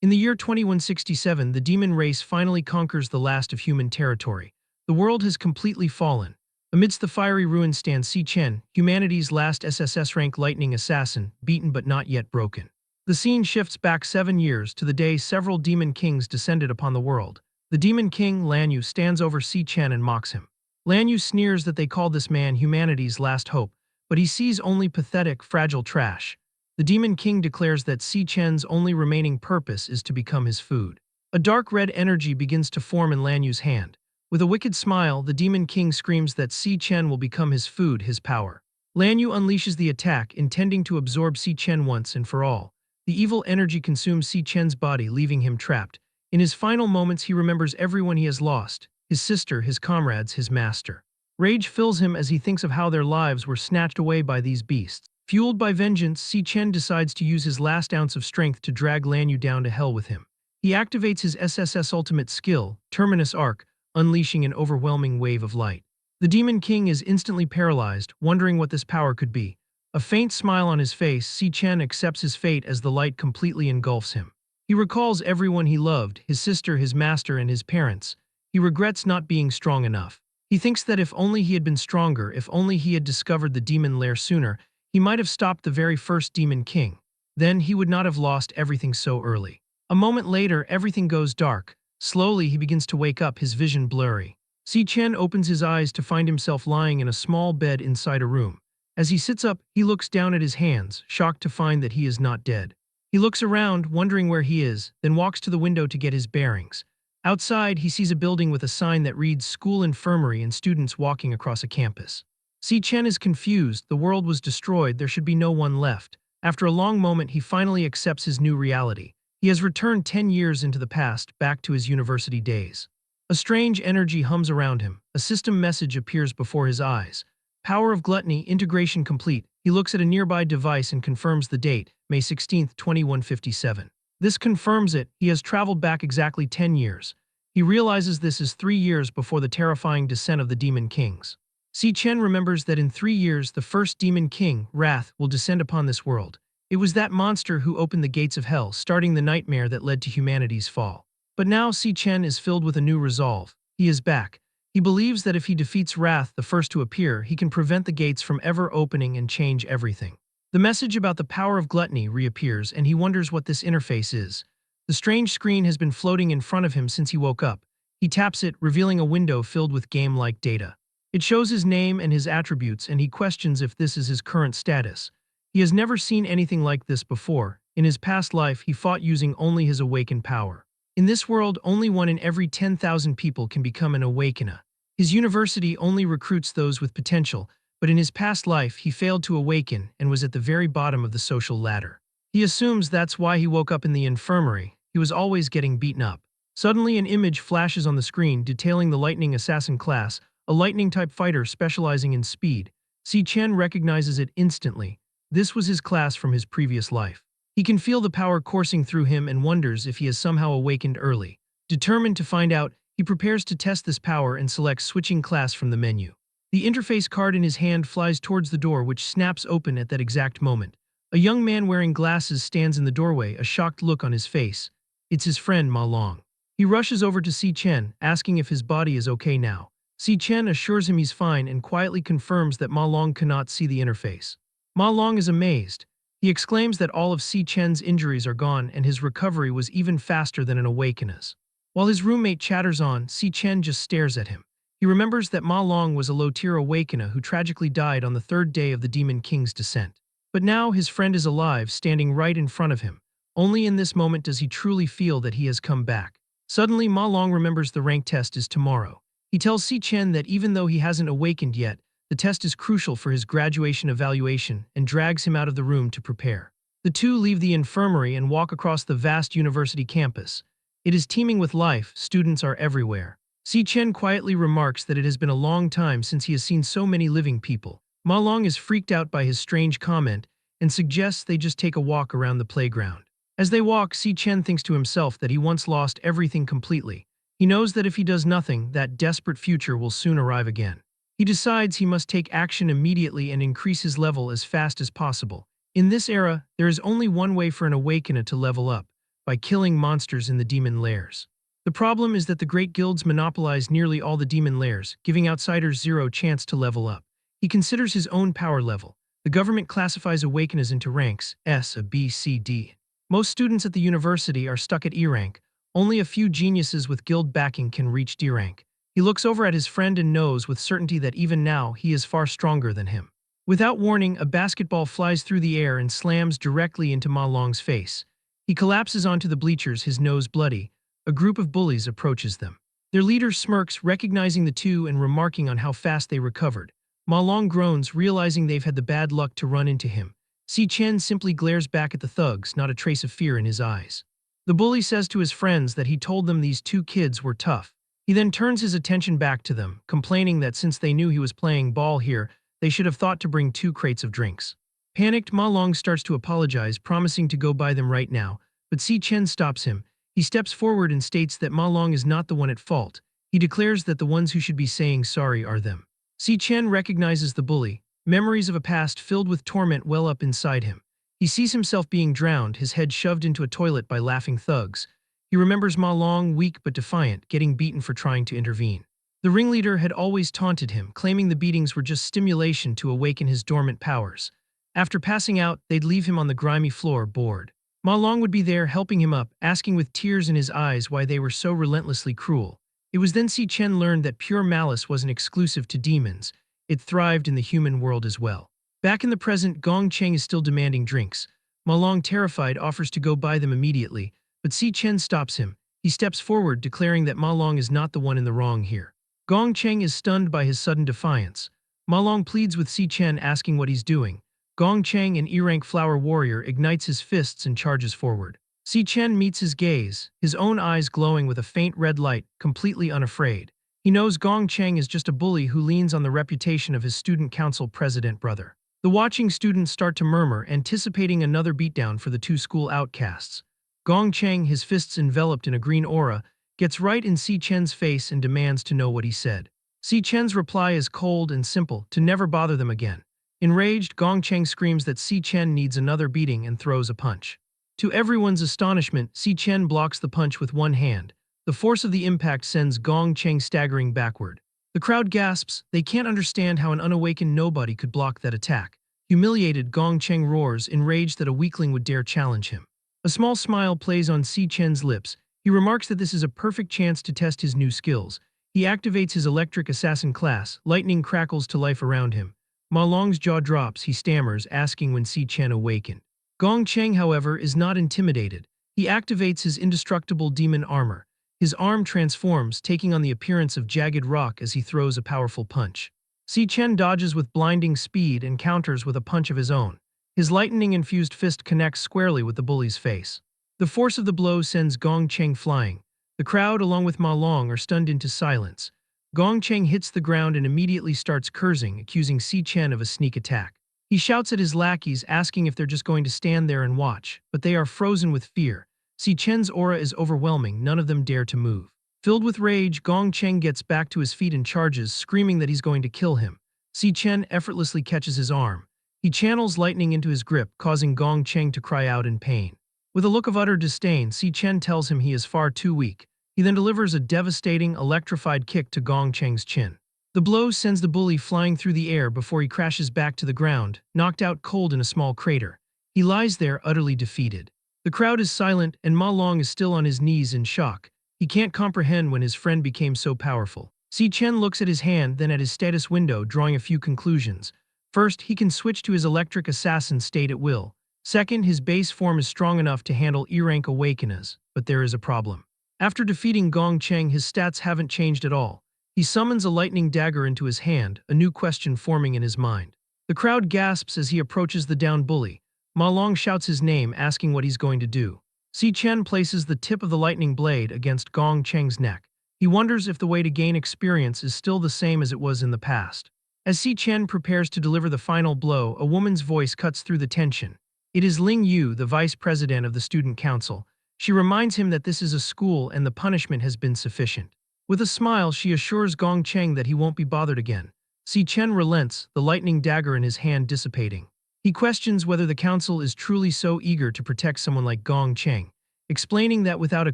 In the year 2167, the demon race finally conquers the last of human territory. The world has completely fallen. Amidst the fiery ruins stands Si Chen, humanity's last SSS-Rank lightning assassin, beaten but not yet broken. The scene shifts back 7 years to the day several demon kings descended upon the world. The demon king, Lanyu, stands over Si Chen and mocks him. Lanyu sneers that they call this man humanity's last hope, but he sees only pathetic, fragile trash. The demon king declares that Si Chen's only remaining purpose is to become his food. A dark red energy begins to form in Lanyu's hand. With a wicked smile, the demon king screams that Si Chen will become his food, his power. Lanyu unleashes the attack, intending to absorb Si Chen once and for all. The evil energy consumes Si Chen's body, leaving him trapped. In his final moments, he remembers everyone he has lost: his sister, his comrades, his master. Rage fills him as he thinks of how their lives were snatched away by these beasts. Fueled by vengeance, Si Chen decides to use his last ounce of strength to drag Lanyu down to hell with him. He activates his SSS ultimate skill, Terminus Arc, unleashing an overwhelming wave of light. The Demon King is instantly paralyzed, wondering what this power could be. A faint smile on his face, Si Chen accepts his fate as the light completely engulfs him. He recalls everyone he loved, his sister, his master, and his parents. He regrets not being strong enough. He thinks that if only he had been stronger, if only he had discovered the demon lair sooner, he might have stopped the very first Demon King. Then he would not have lost everything so early. A moment later, everything goes dark. Slowly, he begins to wake up, his vision blurry. Si Chen opens his eyes to find himself lying in a small bed inside a room. As he sits up, he looks down at his hands, shocked to find that he is not dead. He looks around, wondering where he is, then walks to the window to get his bearings. Outside, he sees a building with a sign that reads School Infirmary and students walking across a campus. Si Chen is confused. The world was destroyed. There should be no one left. After a long moment, he finally accepts his new reality. He has returned 10 years into the past, back to his university days. A strange energy hums around him. A system message appears before his eyes. Power of Gluttony, integration complete. He looks at a nearby device and confirms the date, May 16, 2157. This confirms it. He has traveled back exactly 10 years. He realizes this is 3 years before the terrifying descent of the Demon Kings. Si Chen remembers that in 3 years, the first Demon King, Wrath, will descend upon this world. It was that monster who opened the gates of hell, starting the nightmare that led to humanity's fall. But now Si Chen is filled with a new resolve. He is back. He believes that if he defeats Wrath, the first to appear, he can prevent the gates from ever opening and change everything. The message about the power of gluttony reappears, and he wonders what this interface is. The strange screen has been floating in front of him since he woke up. He taps it, revealing a window filled with game-like data. It shows his name and his attributes, and he questions if this is his current status. He has never seen anything like this before. In his past life, he fought using only his awakened power. In this world, only 1 in every 10,000 people can become an awakener. His university only recruits those with potential, but in his past life, he failed to awaken and was at the very bottom of the social ladder. He assumes that's why he woke up in the infirmary. He was always getting beaten up. Suddenly, an image flashes on the screen detailing the Lightning Assassin class, a lightning-type fighter specializing in speed. Si Chen recognizes it instantly. This was his class from his previous life. He can feel the power coursing through him and wonders if he has somehow awakened early. Determined to find out, he prepares to test this power and selects switching class from the menu. The interface card in his hand flies towards the door, which snaps open at that exact moment. A young man wearing glasses stands in the doorway, a shocked look on his face. It's his friend Ma Long. He rushes over to Si Chen, asking if his body is okay now. Si Chen assures him he's fine and quietly confirms that Ma Long cannot see the interface. Ma Long is amazed. He exclaims that all of Si Chen's injuries are gone and his recovery was even faster than an awakener's. While his roommate chatters on, Si Chen just stares at him. He remembers that Ma Long was a low-tier awakener who tragically died on the 3rd day of the Demon King's descent. But now his friend is alive, standing right in front of him. Only in this moment does he truly feel that he has come back. Suddenly, Ma Long remembers the rank test is tomorrow. He tells Si Chen that even though he hasn't awakened yet, the test is crucial for his graduation evaluation and drags him out of the room to prepare. The two leave the infirmary and walk across the vast university campus. It is teeming with life. Students are everywhere. Si Chen quietly remarks that it has been a long time since he has seen so many living people. Ma Long is freaked out by his strange comment and suggests they just take a walk around the playground. As they walk, Si Chen thinks to himself that he once lost everything completely. He knows that if he does nothing, that desperate future will soon arrive again. He decides he must take action immediately and increase his level as fast as possible. In this era, there is only one way for an awakener to level up. by killing monsters in the demon lairs. The problem is that the great guilds monopolize nearly all the demon lairs, giving outsiders zero chance to level up. He considers his own power level. The government classifies awakeners into ranks, S, a B, C, D. Most students at the university are stuck at E rank. Only a few geniuses with guild backing can reach D rank. He looks over at his friend and knows with certainty that even now he is far stronger than him. Without warning, a basketball flies through the air and slams directly into Ma Long's face. He collapses onto the bleachers, his nose bloody. A group of bullies approaches them. Their leader smirks, recognizing the two and remarking on how fast they recovered. Ma Long groans, realizing they've had the bad luck to run into him. Si Chen simply glares back at the thugs, not a trace of fear in his eyes. The bully says to his friends that he told them these two kids were tough. He then turns his attention back to them, complaining that since they knew he was playing ball here, they should have thought to bring 2 crates of drinks. Panicked, Ma Long starts to apologize, promising to go buy them right now, but Si Chen stops him. He steps forward and states that Ma Long is not the one at fault. He declares that the ones who should be saying sorry are them. Si Chen recognizes the bully. Memories of a past filled with torment well up inside him. He sees himself being drowned, his head shoved into a toilet by laughing thugs. He remembers Ma Long, weak but defiant, getting beaten for trying to intervene. The ringleader had always taunted him, claiming the beatings were just stimulation to awaken his dormant powers. After passing out, they'd leave him on the grimy floor, bored. Ma Long would be there, helping him up, asking with tears in his eyes why they were so relentlessly cruel. It was then Si Chen learned that pure malice wasn't exclusive to demons. It thrived in the human world as well. Back in the present, Gong Cheng is still demanding drinks. Ma Long, terrified, offers to go buy them immediately, but Si Chen stops him. He steps forward, declaring that Ma Long is not the one in the wrong here. Gong Cheng is stunned by his sudden defiance. Ma Long pleads with Si Chen, asking what he's doing. Gong Cheng, an E-rank flower warrior, ignites his fists and charges forward. Si Chen meets his gaze, his own eyes glowing with a faint red light, completely unafraid. He knows Gong Cheng is just a bully who leans on the reputation of his student council president brother. The watching students start to murmur, anticipating another beatdown for the 2 school outcasts. Gong Cheng, his fists enveloped in a green aura, gets right in Si Chen's face and demands to know what he said. Si Chen's reply is cold and simple, to never bother them again. Enraged, Gong Cheng screams that Si Chen needs another beating and throws a punch. To everyone's astonishment, Si Chen blocks the punch with one hand. The force of the impact sends Gong Cheng staggering backward. The crowd gasps. They can't understand how an unawakened nobody could block that attack. Humiliated, Gong Cheng roars, enraged that a weakling would dare challenge him. A small smile plays on Si Chen's lips. He remarks that this is a perfect chance to test his new skills. He activates his electric assassin class. Lightning crackles to life around him. Ma Long's jaw drops. He stammers, asking when Si Chen awakened. Gong Cheng, however, is not intimidated. He activates his indestructible demon armor. His arm transforms, taking on the appearance of jagged rock as he throws a powerful punch. Si Chen dodges with blinding speed and counters with a punch of his own. His lightning-infused fist connects squarely with the bully's face. The force of the blow sends Gong Cheng flying. The crowd, along with Ma Long, are stunned into silence. Gong Cheng hits the ground and immediately starts cursing, accusing Si Chen of a sneak attack. He shouts at his lackeys, asking if they're just going to stand there and watch, but they are frozen with fear. Si Chen's aura is overwhelming, none of them dare to move. Filled with rage, Gong Cheng gets back to his feet and charges, screaming that he's going to kill him. Si Chen effortlessly catches his arm. He channels lightning into his grip, causing Gong Cheng to cry out in pain. With a look of utter disdain, Si Chen tells him he is far too weak. He then delivers a devastating, electrified kick to Gong Cheng's chin. The blow sends the bully flying through the air before he crashes back to the ground, knocked out cold in a small crater. He lies there, utterly defeated. The crowd is silent, and Ma Long is still on his knees in shock. He can't comprehend when his friend became so powerful. Si Chen looks at his hand, then at his status window, drawing a few conclusions. First, he can switch to his electric assassin state at will. Second, his base form is strong enough to handle E-rank awakeners, but there is a problem. After defeating Gong Cheng, his stats haven't changed at all. He summons a lightning dagger into his hand, a new question forming in his mind. The crowd gasps as he approaches the downed bully. Ma Long shouts his name, asking what he's going to do. Si Chen places the tip of the lightning blade against Gong Cheng's neck. He wonders if the way to gain experience is still the same as it was in the past. As Si Chen prepares to deliver the final blow, a woman's voice cuts through the tension. It is Ling Yu, the vice president of the student council. She reminds him that this is a school and the punishment has been sufficient. With a smile, she assures Gong Cheng that he won't be bothered again. Si Chen relents, the lightning dagger in his hand dissipating. He questions whether the council is truly so eager to protect someone like Gong Cheng. explaining that without a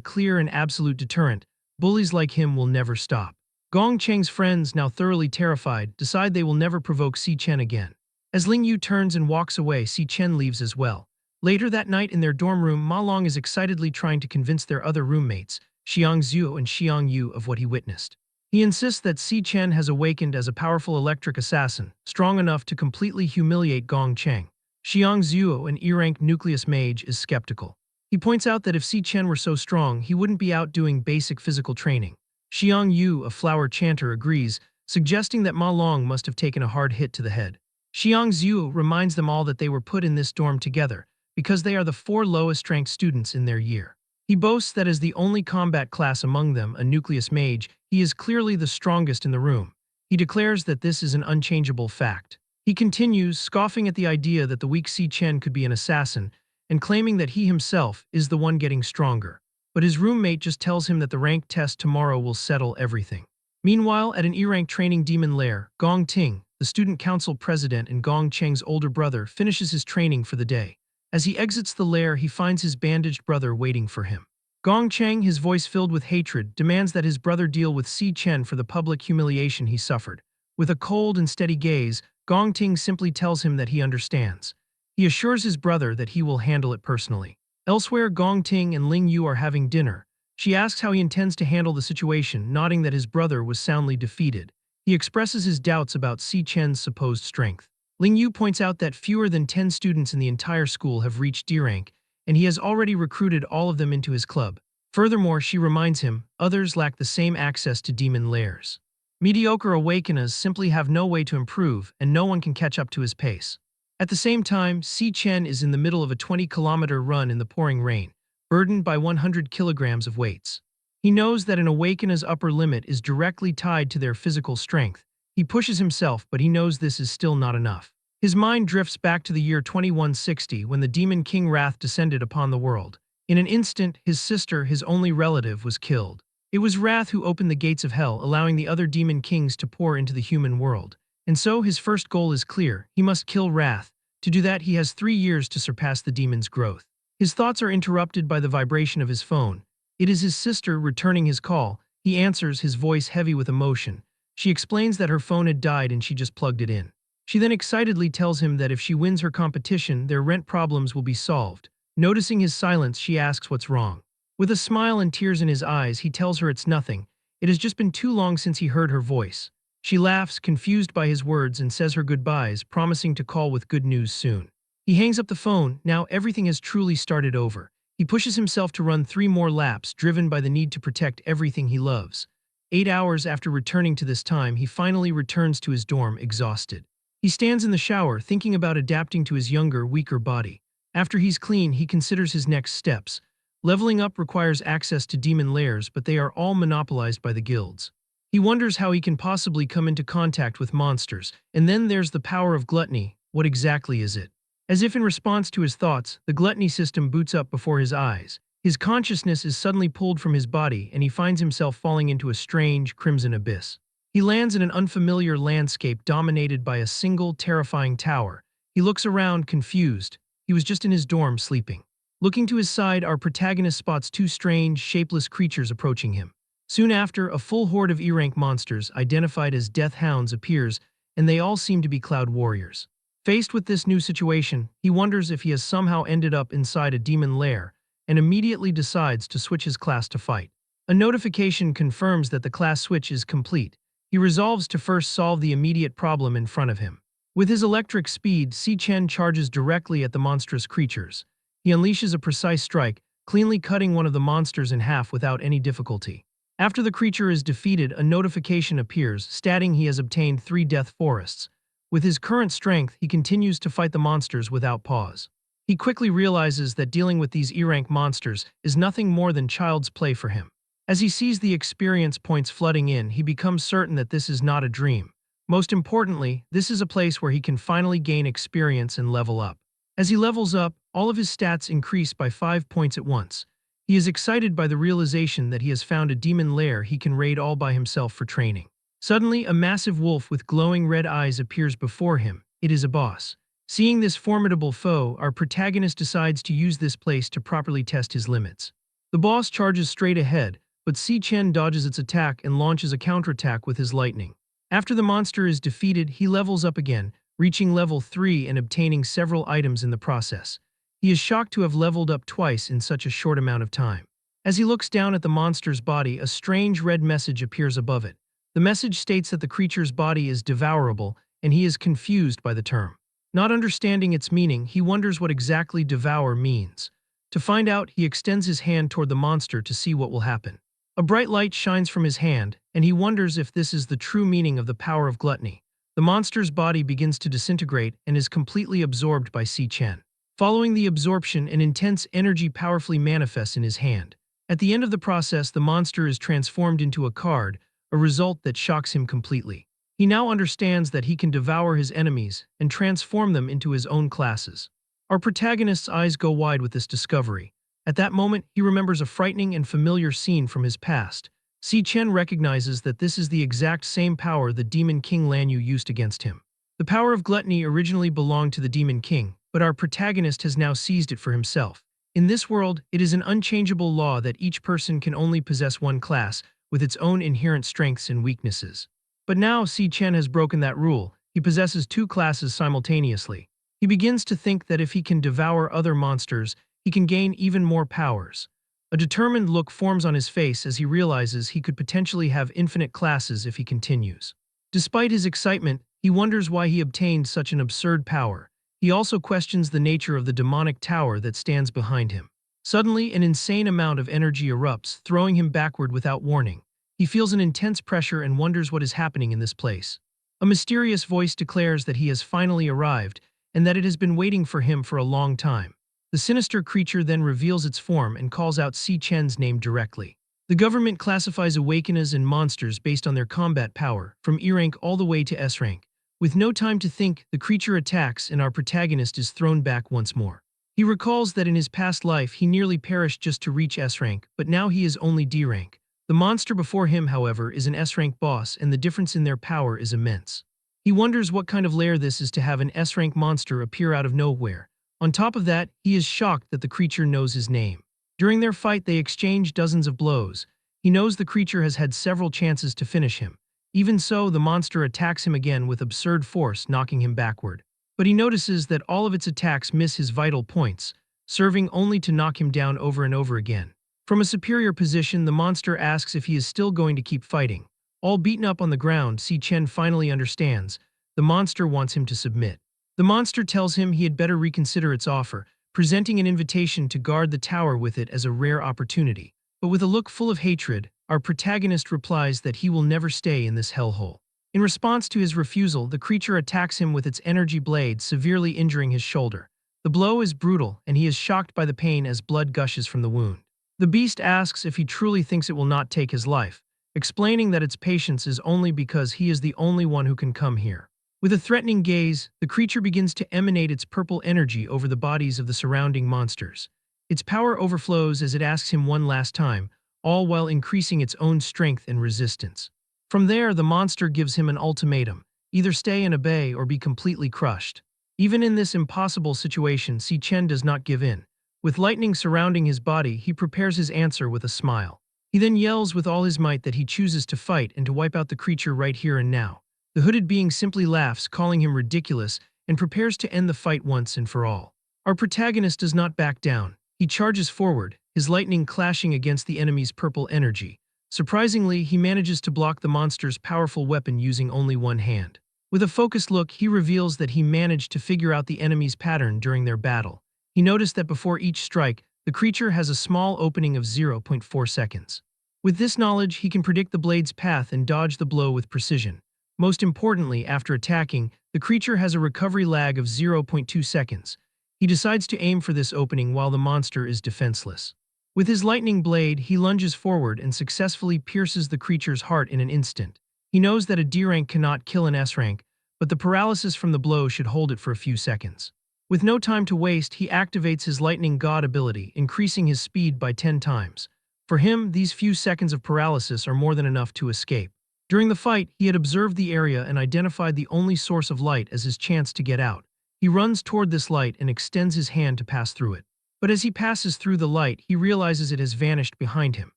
clear and absolute deterrent, bullies like him will never stop. Gong Cheng's friends, now thoroughly terrified, decide they will never provoke Si Chen again. As Ling Yu turns and walks away, Si Chen leaves as well. Later that night in their dorm room, Ma Long is excitedly trying to convince their other roommates, Xiang Zhuo and Xiang Yu, of what he witnessed. He insists that Si Chen has awakened as a powerful electric assassin, strong enough to completely humiliate Gong Cheng. Xiang Zhuo, an E-rank nucleus mage, is skeptical. He points out that if Si Chen were so strong, he wouldn't be out doing basic physical training. Xiang Yu, a flower chanter, agrees, suggesting that Ma Long must have taken a hard hit to the head. Xiang Zhuo reminds them all that they were put in this dorm together, because they are the 4 lowest-ranked students in their year. He boasts that as the only combat class among them, a nucleus mage, he is clearly the strongest in the room. He declares that this is an unchangeable fact. He continues, scoffing at the idea that the weak Si Chen could be an assassin, and claiming that he himself is the one getting stronger. But his roommate just tells him that the rank test tomorrow will settle everything. Meanwhile, at an E-rank training demon lair, Gong Ting, the student council president and Gong Cheng's older brother, finishes his training for the day. As he exits the lair, he finds his bandaged brother waiting for him. Gong Cheng, his voice filled with hatred, demands that his brother deal with Si Chen for the public humiliation he suffered. With a cold and steady gaze, Gong Ting simply tells him that he understands. He assures his brother that he will handle it personally. Elsewhere, Gong Ting and Ling Yu are having dinner. She asks how he intends to handle the situation, nodding that his brother was soundly defeated. He expresses his doubts about Si Chen's supposed strength. Ling Yu points out that fewer than 10 students in the entire school have reached D rank, and he has already recruited all of them into his club. Furthermore, she reminds him, others lack the same access to demon lairs. Mediocre awakeners simply have no way to improve, and no one can catch up to his pace. At the same time, Si Chen is in the middle of a 20-kilometer run in the pouring rain, burdened by 100 kilograms of weights. He knows that an awakener's upper limit is directly tied to their physical strength. He pushes himself, but he knows this is still not enough. His mind drifts back to the year 2160 when the demon king Wrath descended upon the world. In an instant, his sister, his only relative, was killed. It was Wrath who opened the gates of hell, allowing the other demon kings to pour into the human world. And so his first goal is clear: he must kill Wrath. To do that, he has 3 years to surpass the demon's growth. His thoughts are interrupted by the vibration of his phone. It is his sister returning his call. He answers, his voice heavy with emotion. She explains that her phone had died and she just plugged it in. She then excitedly tells him that if she wins her competition, their rent problems will be solved. Noticing his silence, she asks what's wrong. With a smile and tears in his eyes, he tells her it's nothing. It has just been too long since he heard her voice. She laughs, confused by his words, and says her goodbyes, promising to call with good news soon. He hangs up the phone. Now everything has truly started over. He pushes himself to run 3 more laps, driven by the need to protect everything he loves. 8 hours after returning to this time, he finally returns to his dorm, exhausted. He stands in the shower, thinking about adapting to his younger, weaker body. After he's clean, he considers his next steps. Leveling up requires access to demon lairs, but they are all monopolized by the guilds. He wonders how he can possibly come into contact with monsters. And then there's the power of gluttony. What exactly is it? As if in response to his thoughts, the gluttony system boots up before his eyes. His consciousness is suddenly pulled from his body, and he finds himself falling into a strange, crimson abyss. He lands in an unfamiliar landscape dominated by a single, terrifying tower. He looks around, confused. He was just in his dorm, sleeping. Looking to his side, our protagonist spots 2 strange, shapeless creatures approaching him. Soon after, a full horde of E-rank monsters, identified as Death Hounds, appears, and they all seem to be Cloud Warriors. Faced with this new situation, he wonders if he has somehow ended up inside a demon lair, and immediately decides to switch his class to fight. A notification confirms that the class switch is complete. He resolves to first solve the immediate problem in front of him. With his electric speed, Si Chen charges directly at the monstrous creatures. He unleashes a precise strike, cleanly cutting one of the monsters in half without any difficulty. After the creature is defeated, a notification appears, stating he has obtained 3 death forests. With his current strength, he continues to fight the monsters without pause. He quickly realizes that dealing with these E-rank monsters is nothing more than child's play for him. As he sees the experience points flooding in, he becomes certain that this is not a dream. Most importantly, this is a place where he can finally gain experience and level up. As he levels up, all of his stats increase by 5 points at once. He is excited by the realization that he has found a demon lair he can raid all by himself for training. Suddenly, a massive wolf with glowing red eyes appears before him. It is a boss. Seeing this formidable foe, our protagonist decides to use this place to properly test his limits. The boss charges straight ahead, but Si Chen dodges its attack and launches a counterattack with his lightning. After the monster is defeated, he levels up again, reaching level 3 and obtaining several items in the process. He is shocked to have leveled up twice in such a short amount of time. As he looks down at the monster's body, a strange red message appears above it. The message states that the creature's body is devourable, and he is confused by the term. Not understanding its meaning, he wonders what exactly devour means. To find out, he extends his hand toward the monster to see what will happen. A bright light shines from his hand, and he wonders if this is the true meaning of the power of gluttony. The monster's body begins to disintegrate and is completely absorbed by Si Chen. Following the absorption, an intense energy powerfully manifests in his hand. At the end of the process, the monster is transformed into a card, a result that shocks him completely. He now understands that he can devour his enemies and transform them into his own classes. Our protagonist's eyes go wide with this discovery. At that moment, he remembers a frightening and familiar scene from his past. Si Chen recognizes that this is the exact same power the Demon King Lanyu used against him. The power of gluttony originally belonged to the Demon King, but our protagonist has now seized it for himself. In this world, it is an unchangeable law that each person can only possess one class, with its own inherent strengths and weaknesses. But now Si Chen has broken that rule. He possesses two classes simultaneously. He begins to think that if he can devour other monsters, he can gain even more powers. A determined look forms on his face as he realizes he could potentially have infinite classes if he continues. Despite his excitement, he wonders why he obtained such an absurd power. He also questions the nature of the demonic tower that stands behind him. Suddenly, an insane amount of energy erupts, throwing him backward without warning. He feels an intense pressure and wonders what is happening in this place. A mysterious voice declares that he has finally arrived, and that it has been waiting for him for a long time. The sinister creature then reveals its form and calls out Si Chen's name directly. The government classifies awakeners and monsters based on their combat power, from E rank all the way to S rank. With no time to think, the creature attacks and our protagonist is thrown back once more. He recalls that in his past life he nearly perished just to reach S rank, but now he is only D rank. The monster before him, however, is an S rank boss, and the difference in their power is immense. He wonders what kind of lair this is to have an S rank monster appear out of nowhere. On top of that, he is shocked that the creature knows his name. During their fight, they exchange dozens of blows. He knows the creature has had several chances to finish him. Even so, the monster attacks him again with absurd force, knocking him backward. But he notices that all of its attacks miss his vital points, serving only to knock him down over and over again. From a superior position, the monster asks if he is still going to keep fighting. All beaten up on the ground, Si Chen finally understands. The monster wants him to submit. The monster tells him he had better reconsider its offer, presenting an invitation to guard the tower with it as a rare opportunity. But with a look full of hatred, our protagonist replies that he will never stay in this hellhole. In response to his refusal, the creature attacks him with its energy blade, severely injuring his shoulder. The blow is brutal, and he is shocked by the pain as blood gushes from the wound. The beast asks if he truly thinks it will not take his life, explaining that its patience is only because he is the only one who can come here. With a threatening gaze, the creature begins to emanate its purple energy over the bodies of the surrounding monsters. Its power overflows as it asks him one last time, all while increasing its own strength and resistance. From there, the monster gives him an ultimatum: either stay and obey or be completely crushed. Even in this impossible situation, Si Chen does not give in. With lightning surrounding his body, he prepares his answer with a smile. He then yells with all his might that he chooses to fight and to wipe out the creature right here and now. The hooded being simply laughs, calling him ridiculous, and prepares to end the fight once and for all. Our protagonist does not back down. He charges forward, his lightning clashing against the enemy's purple energy. Surprisingly, he manages to block the monster's powerful weapon using only one hand. With a focused look, he reveals that he managed to figure out the enemy's pattern during their battle. He noticed that before each strike, the creature has a small opening of 0.4 seconds. With this knowledge, he can predict the blade's path and dodge the blow with precision. Most importantly, after attacking, the creature has a recovery lag of 0.2 seconds. He decides to aim for this opening while the monster is defenseless. With his lightning blade, he lunges forward and successfully pierces the creature's heart in an instant. He knows that a D rank cannot kill an S rank, but the paralysis from the blow should hold it for a few seconds. With no time to waste, he activates his lightning god ability, increasing his speed by 10 times. For him, these few seconds of paralysis are more than enough to escape. During the fight, he had observed the area and identified the only source of light as his chance to get out. He runs toward this light and extends his hand to pass through it. But as he passes through the light, he realizes it has vanished behind him.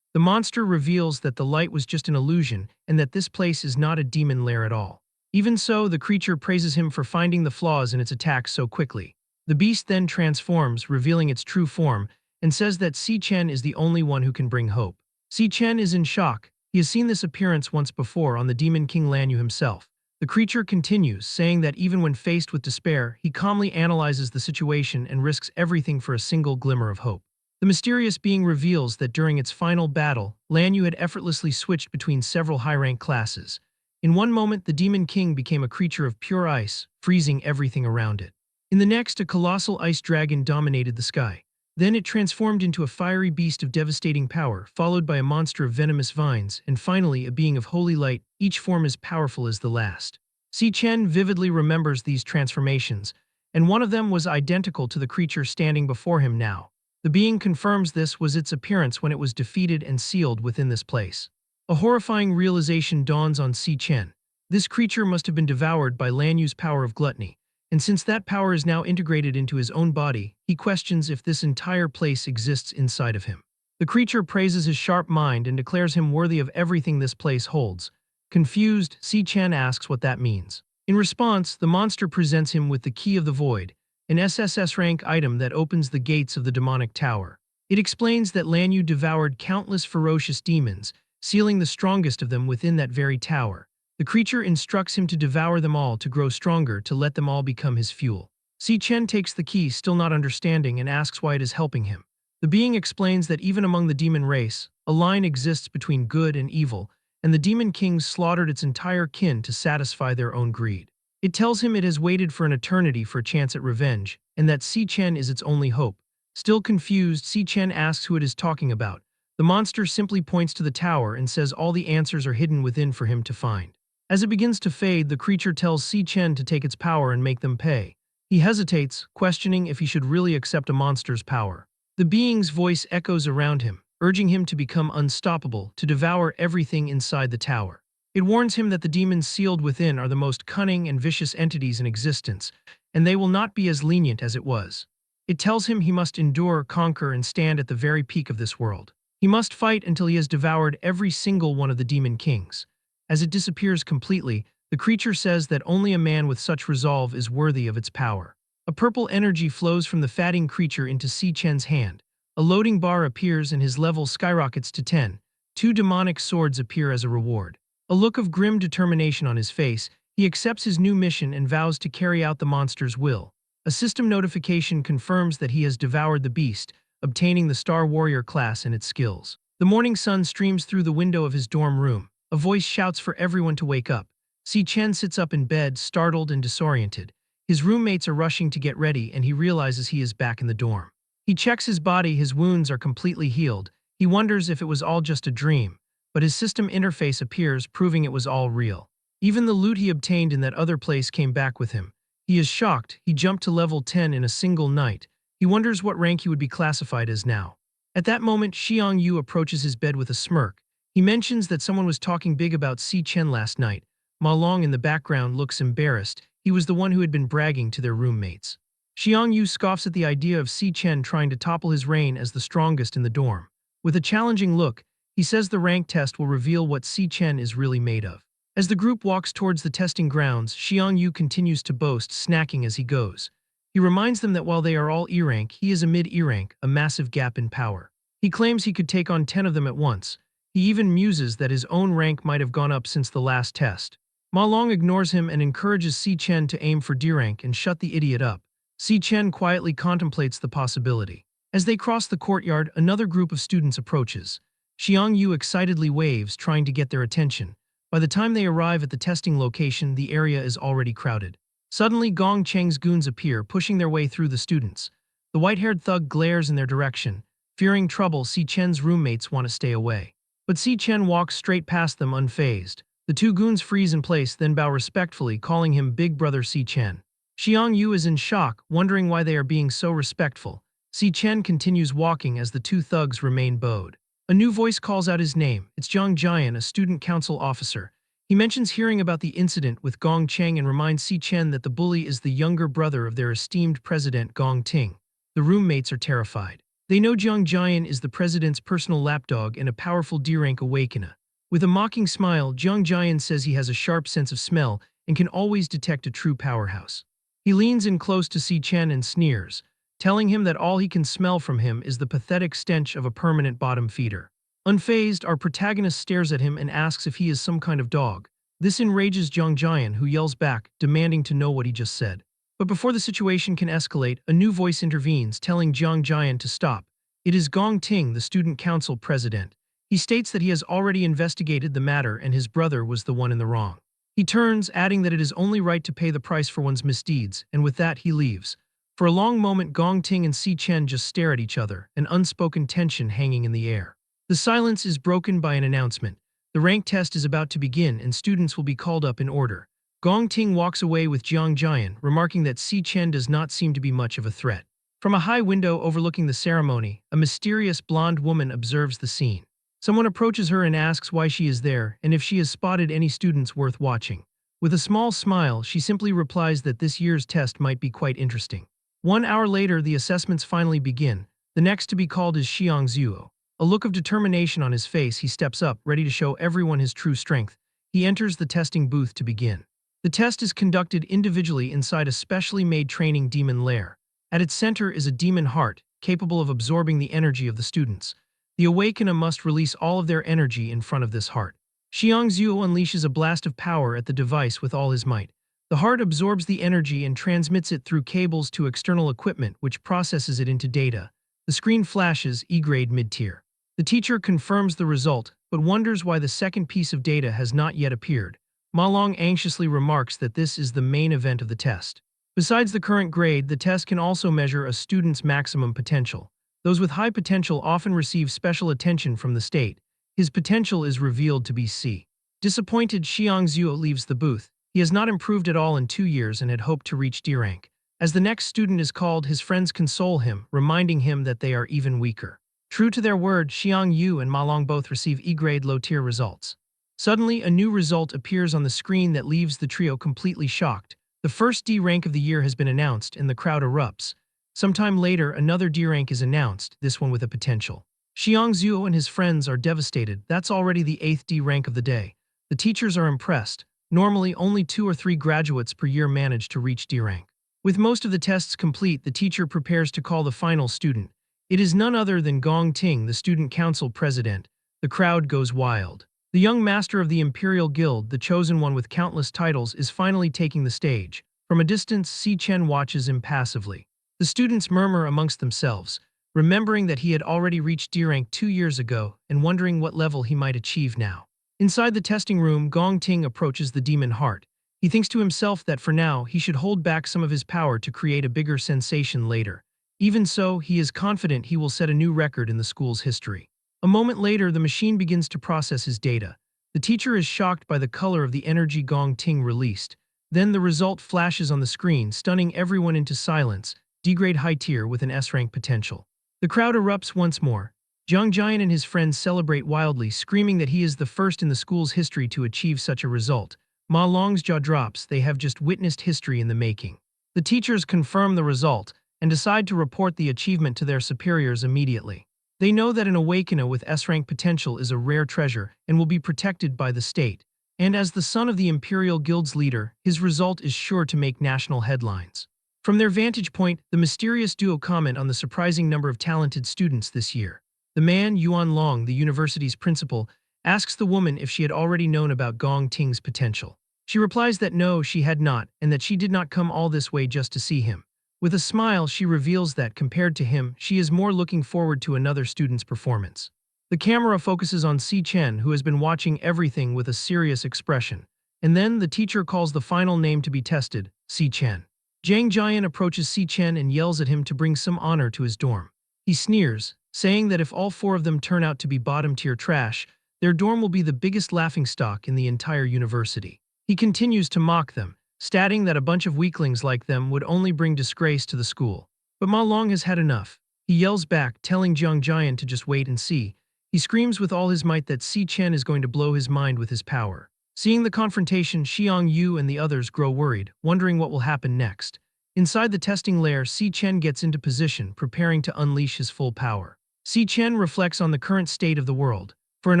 The monster reveals that the light was just an illusion and that this place is not a demon lair at all. Even so, the creature praises him for finding the flaws in its attacks so quickly. The beast then transforms, revealing its true form, and says that Si Chen is the only one who can bring hope. Si Chen is in shock. He has seen this appearance once before on the Demon King Lanyu himself. The creature continues, saying that even when faced with despair, he calmly analyzes the situation and risks everything for a single glimmer of hope. The mysterious being reveals that during its final battle, Lanyu had effortlessly switched between several high-rank classes. In one moment, the Demon King became a creature of pure ice, freezing everything around it. In the next, a colossal ice dragon dominated the sky. Then it transformed into a fiery beast of devastating power, followed by a monster of venomous vines, and finally a being of holy light, each form as powerful as the last. Si Chen vividly remembers these transformations, and one of them was identical to the creature standing before him now. The being confirms this was its appearance when it was defeated and sealed within this place. A horrifying realization dawns on Si Chen. This creature must have been devoured by Lanyu's power of gluttony, and since that power is now integrated into his own body, he questions if this entire place exists inside of him. The creature praises his sharp mind and declares him worthy of everything this place holds. Confused, Si Chen asks what that means. In response, the monster presents him with the Key of the Void, an SSS-Rank item that opens the gates of the demonic tower. It explains that Lanyu devoured countless ferocious demons, sealing the strongest of them within that very tower. The creature instructs him to devour them all to grow stronger, to let them all become his fuel. Si Chen takes the key, still not understanding, and asks why it is helping him. The being explains that even among the demon race, a line exists between good and evil, and the Demon Kings slaughtered its entire kin to satisfy their own greed. It tells him it has waited for an eternity for a chance at revenge, and that Si Chen is its only hope. Still confused, Si Chen asks who it is talking about. The monster simply points to the tower and says all the answers are hidden within for him to find. As it begins to fade, the creature tells Si Chen to take its power and make them pay. He hesitates, questioning if he should really accept a monster's power. The being's voice echoes around him, urging him to become unstoppable, to devour everything inside the tower. It warns him that the demons sealed within are the most cunning and vicious entities in existence, and they will not be as lenient as it was. It tells him he must endure, conquer, and stand at the very peak of this world. He must fight until he has devoured every single one of the Demon Kings. As it disappears completely, the creature says that only a man with such resolve is worthy of its power. A purple energy flows from the fatting creature into Si Chen's hand. A loading bar appears and his level skyrockets to 10. 2 demonic swords appear as a reward. A look of grim determination on his face, he accepts his new mission and vows to carry out the monster's will. A system notification confirms that he has devoured the beast, obtaining the Star Warrior class and its skills. The morning sun streams through the window of his dorm room. A voice shouts for everyone to wake up. Si Chen sits up in bed, startled and disoriented. His roommates are rushing to get ready, and he realizes he is back in the dorm. He checks his body, his wounds are completely healed. He wonders if it was all just a dream, but his system interface appears, proving it was all real. Even the loot he obtained in that other place came back with him. He is shocked. He jumped to level 10 in a single night. He wonders what rank he would be classified as now. At that moment, Xiang Yu approaches his bed with a smirk. He mentions that someone was talking big about Si Chen last night. Ma Long in the background looks embarrassed. He was the one who had been bragging to their roommates. Xiang Yu scoffs at the idea of Si Chen trying to topple his reign as the strongest in the dorm. With a challenging look, he says the rank test will reveal what Si Chen is really made of. As the group walks towards the testing grounds, Xiang Yu continues to boast, snacking as he goes. He reminds them that while they are all E-rank, he is a mid-E rank, a massive gap in power. He claims he could take on 10 of them at once. He even muses that his own rank might have gone up since the last test. Ma Long ignores him and encourages Si Chen to aim for D rank and shut the idiot up. Si Chen quietly contemplates the possibility. As they cross the courtyard, another group of students approaches. Xiang Yu excitedly waves, trying to get their attention. By the time they arrive at the testing location, the area is already crowded. Suddenly, Gong Cheng's goons appear, pushing their way through the students. The white-haired thug glares in their direction. Fearing trouble, Si Chen's roommates want to stay away. But Si Chen walks straight past them unfazed. The two goons freeze in place, then bow respectfully, calling him Big Brother Si Chen. Xiang Yu is in shock, wondering why they are being so respectful. Si Chen continues walking as the two thugs remain bowed. A new voice calls out his name. It's Zhang Jian, a student council officer. He mentions hearing about the incident with Gong Cheng and reminds Si Chen that the bully is the younger brother of their esteemed president Gong Ting. The roommates are terrified. They know Jiang Jian is the president's personal lapdog and a powerful D-rank awakener. With a mocking smile, Jiang Jian says he has a sharp sense of smell and can always detect a true powerhouse. He leans in close to Si Chen and sneers, telling him that all he can smell from him is the pathetic stench of a permanent bottom feeder. Unfazed, our protagonist stares at him and asks if he is some kind of dog. This enrages Jiang Jian, who yells back, demanding to know what he just said. But before the situation can escalate, a new voice intervenes, telling Jiang Jian to stop. It is Gong Ting, the student council president. He states that he has already investigated the matter and his brother was the one in the wrong. He turns, adding that it is only right to pay the price for one's misdeeds, and with that he leaves. For a long moment, Gong Ting and Si Chen just stare at each other, an unspoken tension hanging in the air. The silence is broken by an announcement. The rank test is about to begin and students will be called up in order. Gong Ting walks away with Jiang Jian, remarking that Si Chen does not seem to be much of a threat. From a high window overlooking the ceremony, a mysterious blonde woman observes the scene. Someone approaches her and asks why she is there and if she has spotted any students worth watching. With a small smile, she simply replies that this year's test might be quite interesting. 1 hour later, the assessments finally begin. The next to be called is Xiang Zuo. A look of determination on his face, he steps up, ready to show everyone his true strength. He enters the testing booth to begin. The test is conducted individually inside a specially made training demon lair. At its center is a demon heart, capable of absorbing the energy of the students. The awakener must release all of their energy in front of this heart. Xiang Zuo unleashes a blast of power at the device with all his might. The heart absorbs the energy and transmits it through cables to external equipment, which processes it into data. The screen flashes E-grade mid-tier. The teacher confirms the result, but wonders why the second piece of data has not yet appeared. Ma Long anxiously remarks that this is the main event of the test. Besides the current grade, the test can also measure a student's maximum potential. Those with high potential often receive special attention from the state. His potential is revealed to be C. Disappointed, Xiang Zuo leaves the booth. He has not improved at all in 2 years and had hoped to reach D rank. As the next student is called, his friends console him, reminding him that they are even weaker. True to their word, Xiang Yu and Ma Long both receive E-grade low-tier results. Suddenly, a new result appears on the screen that leaves the trio completely shocked. The first D rank of the year has been announced, and the crowd erupts. Sometime later, another D rank is announced, this one with a potential. Xiang Zuo and his friends are devastated. That's already the 8th D rank of the day. The teachers are impressed. Normally, only 2 or 3 graduates per year manage to reach D rank. With most of the tests complete, the teacher prepares to call the final student. It is none other than Gong Ting, the student council president. The crowd goes wild. The young master of the Imperial Guild, the chosen one with countless titles, is finally taking the stage. From a distance, Si Chen watches impassively. The students murmur amongst themselves, remembering that he had already reached D rank 2 years ago and wondering what level he might achieve now. Inside the testing room, Gong Ting approaches the demon heart. He thinks to himself that for now, he should hold back some of his power to create a bigger sensation later. Even so, he is confident he will set a new record in the school's history. A moment later, the machine begins to process his data. The teacher is shocked by the color of the energy Gong Ting released. Then the result flashes on the screen, stunning everyone into silence. D-grade high tier with an S-rank potential. The crowd erupts once more. Jiang Jian and his friends celebrate wildly, screaming that he is the first in the school's history to achieve such a result. Ma Long's jaw drops. They have just witnessed history in the making. The teachers confirm the result and decide to report the achievement to their superiors immediately. They know that an awakener with S-rank potential is a rare treasure and will be protected by the state. And as the son of the Imperial Guild's leader, his result is sure to make national headlines. From their vantage point, the mysterious duo comment on the surprising number of talented students this year. The man, Yuan Long, the university's principal, asks the woman if she had already known about Gong Ting's potential. She replies that no, she had not, and that she did not come all this way just to see him. With a smile, she reveals that, compared to him, she is more looking forward to another student's performance. The camera focuses on Si Chen, who has been watching everything with a serious expression. And then the teacher calls the final name to be tested, Si Chen. Jiang Jian approaches Si Chen and yells at him to bring some honor to his dorm. He sneers, saying that if all 4 of them turn out to be bottom-tier trash, their dorm will be the biggest laughingstock in the entire university. He continues to mock them, stating that a bunch of weaklings like them would only bring disgrace to the school. But Ma Long has had enough. He yells back, telling Jiang Jian to just wait and see. He screams with all his might that Si Chen is going to blow his mind with his power. Seeing the confrontation, Xiang Yu and the others grow worried, wondering what will happen next. Inside the testing lair, Si Chen gets into position, preparing to unleash his full power. Si Chen reflects on the current state of the world. For an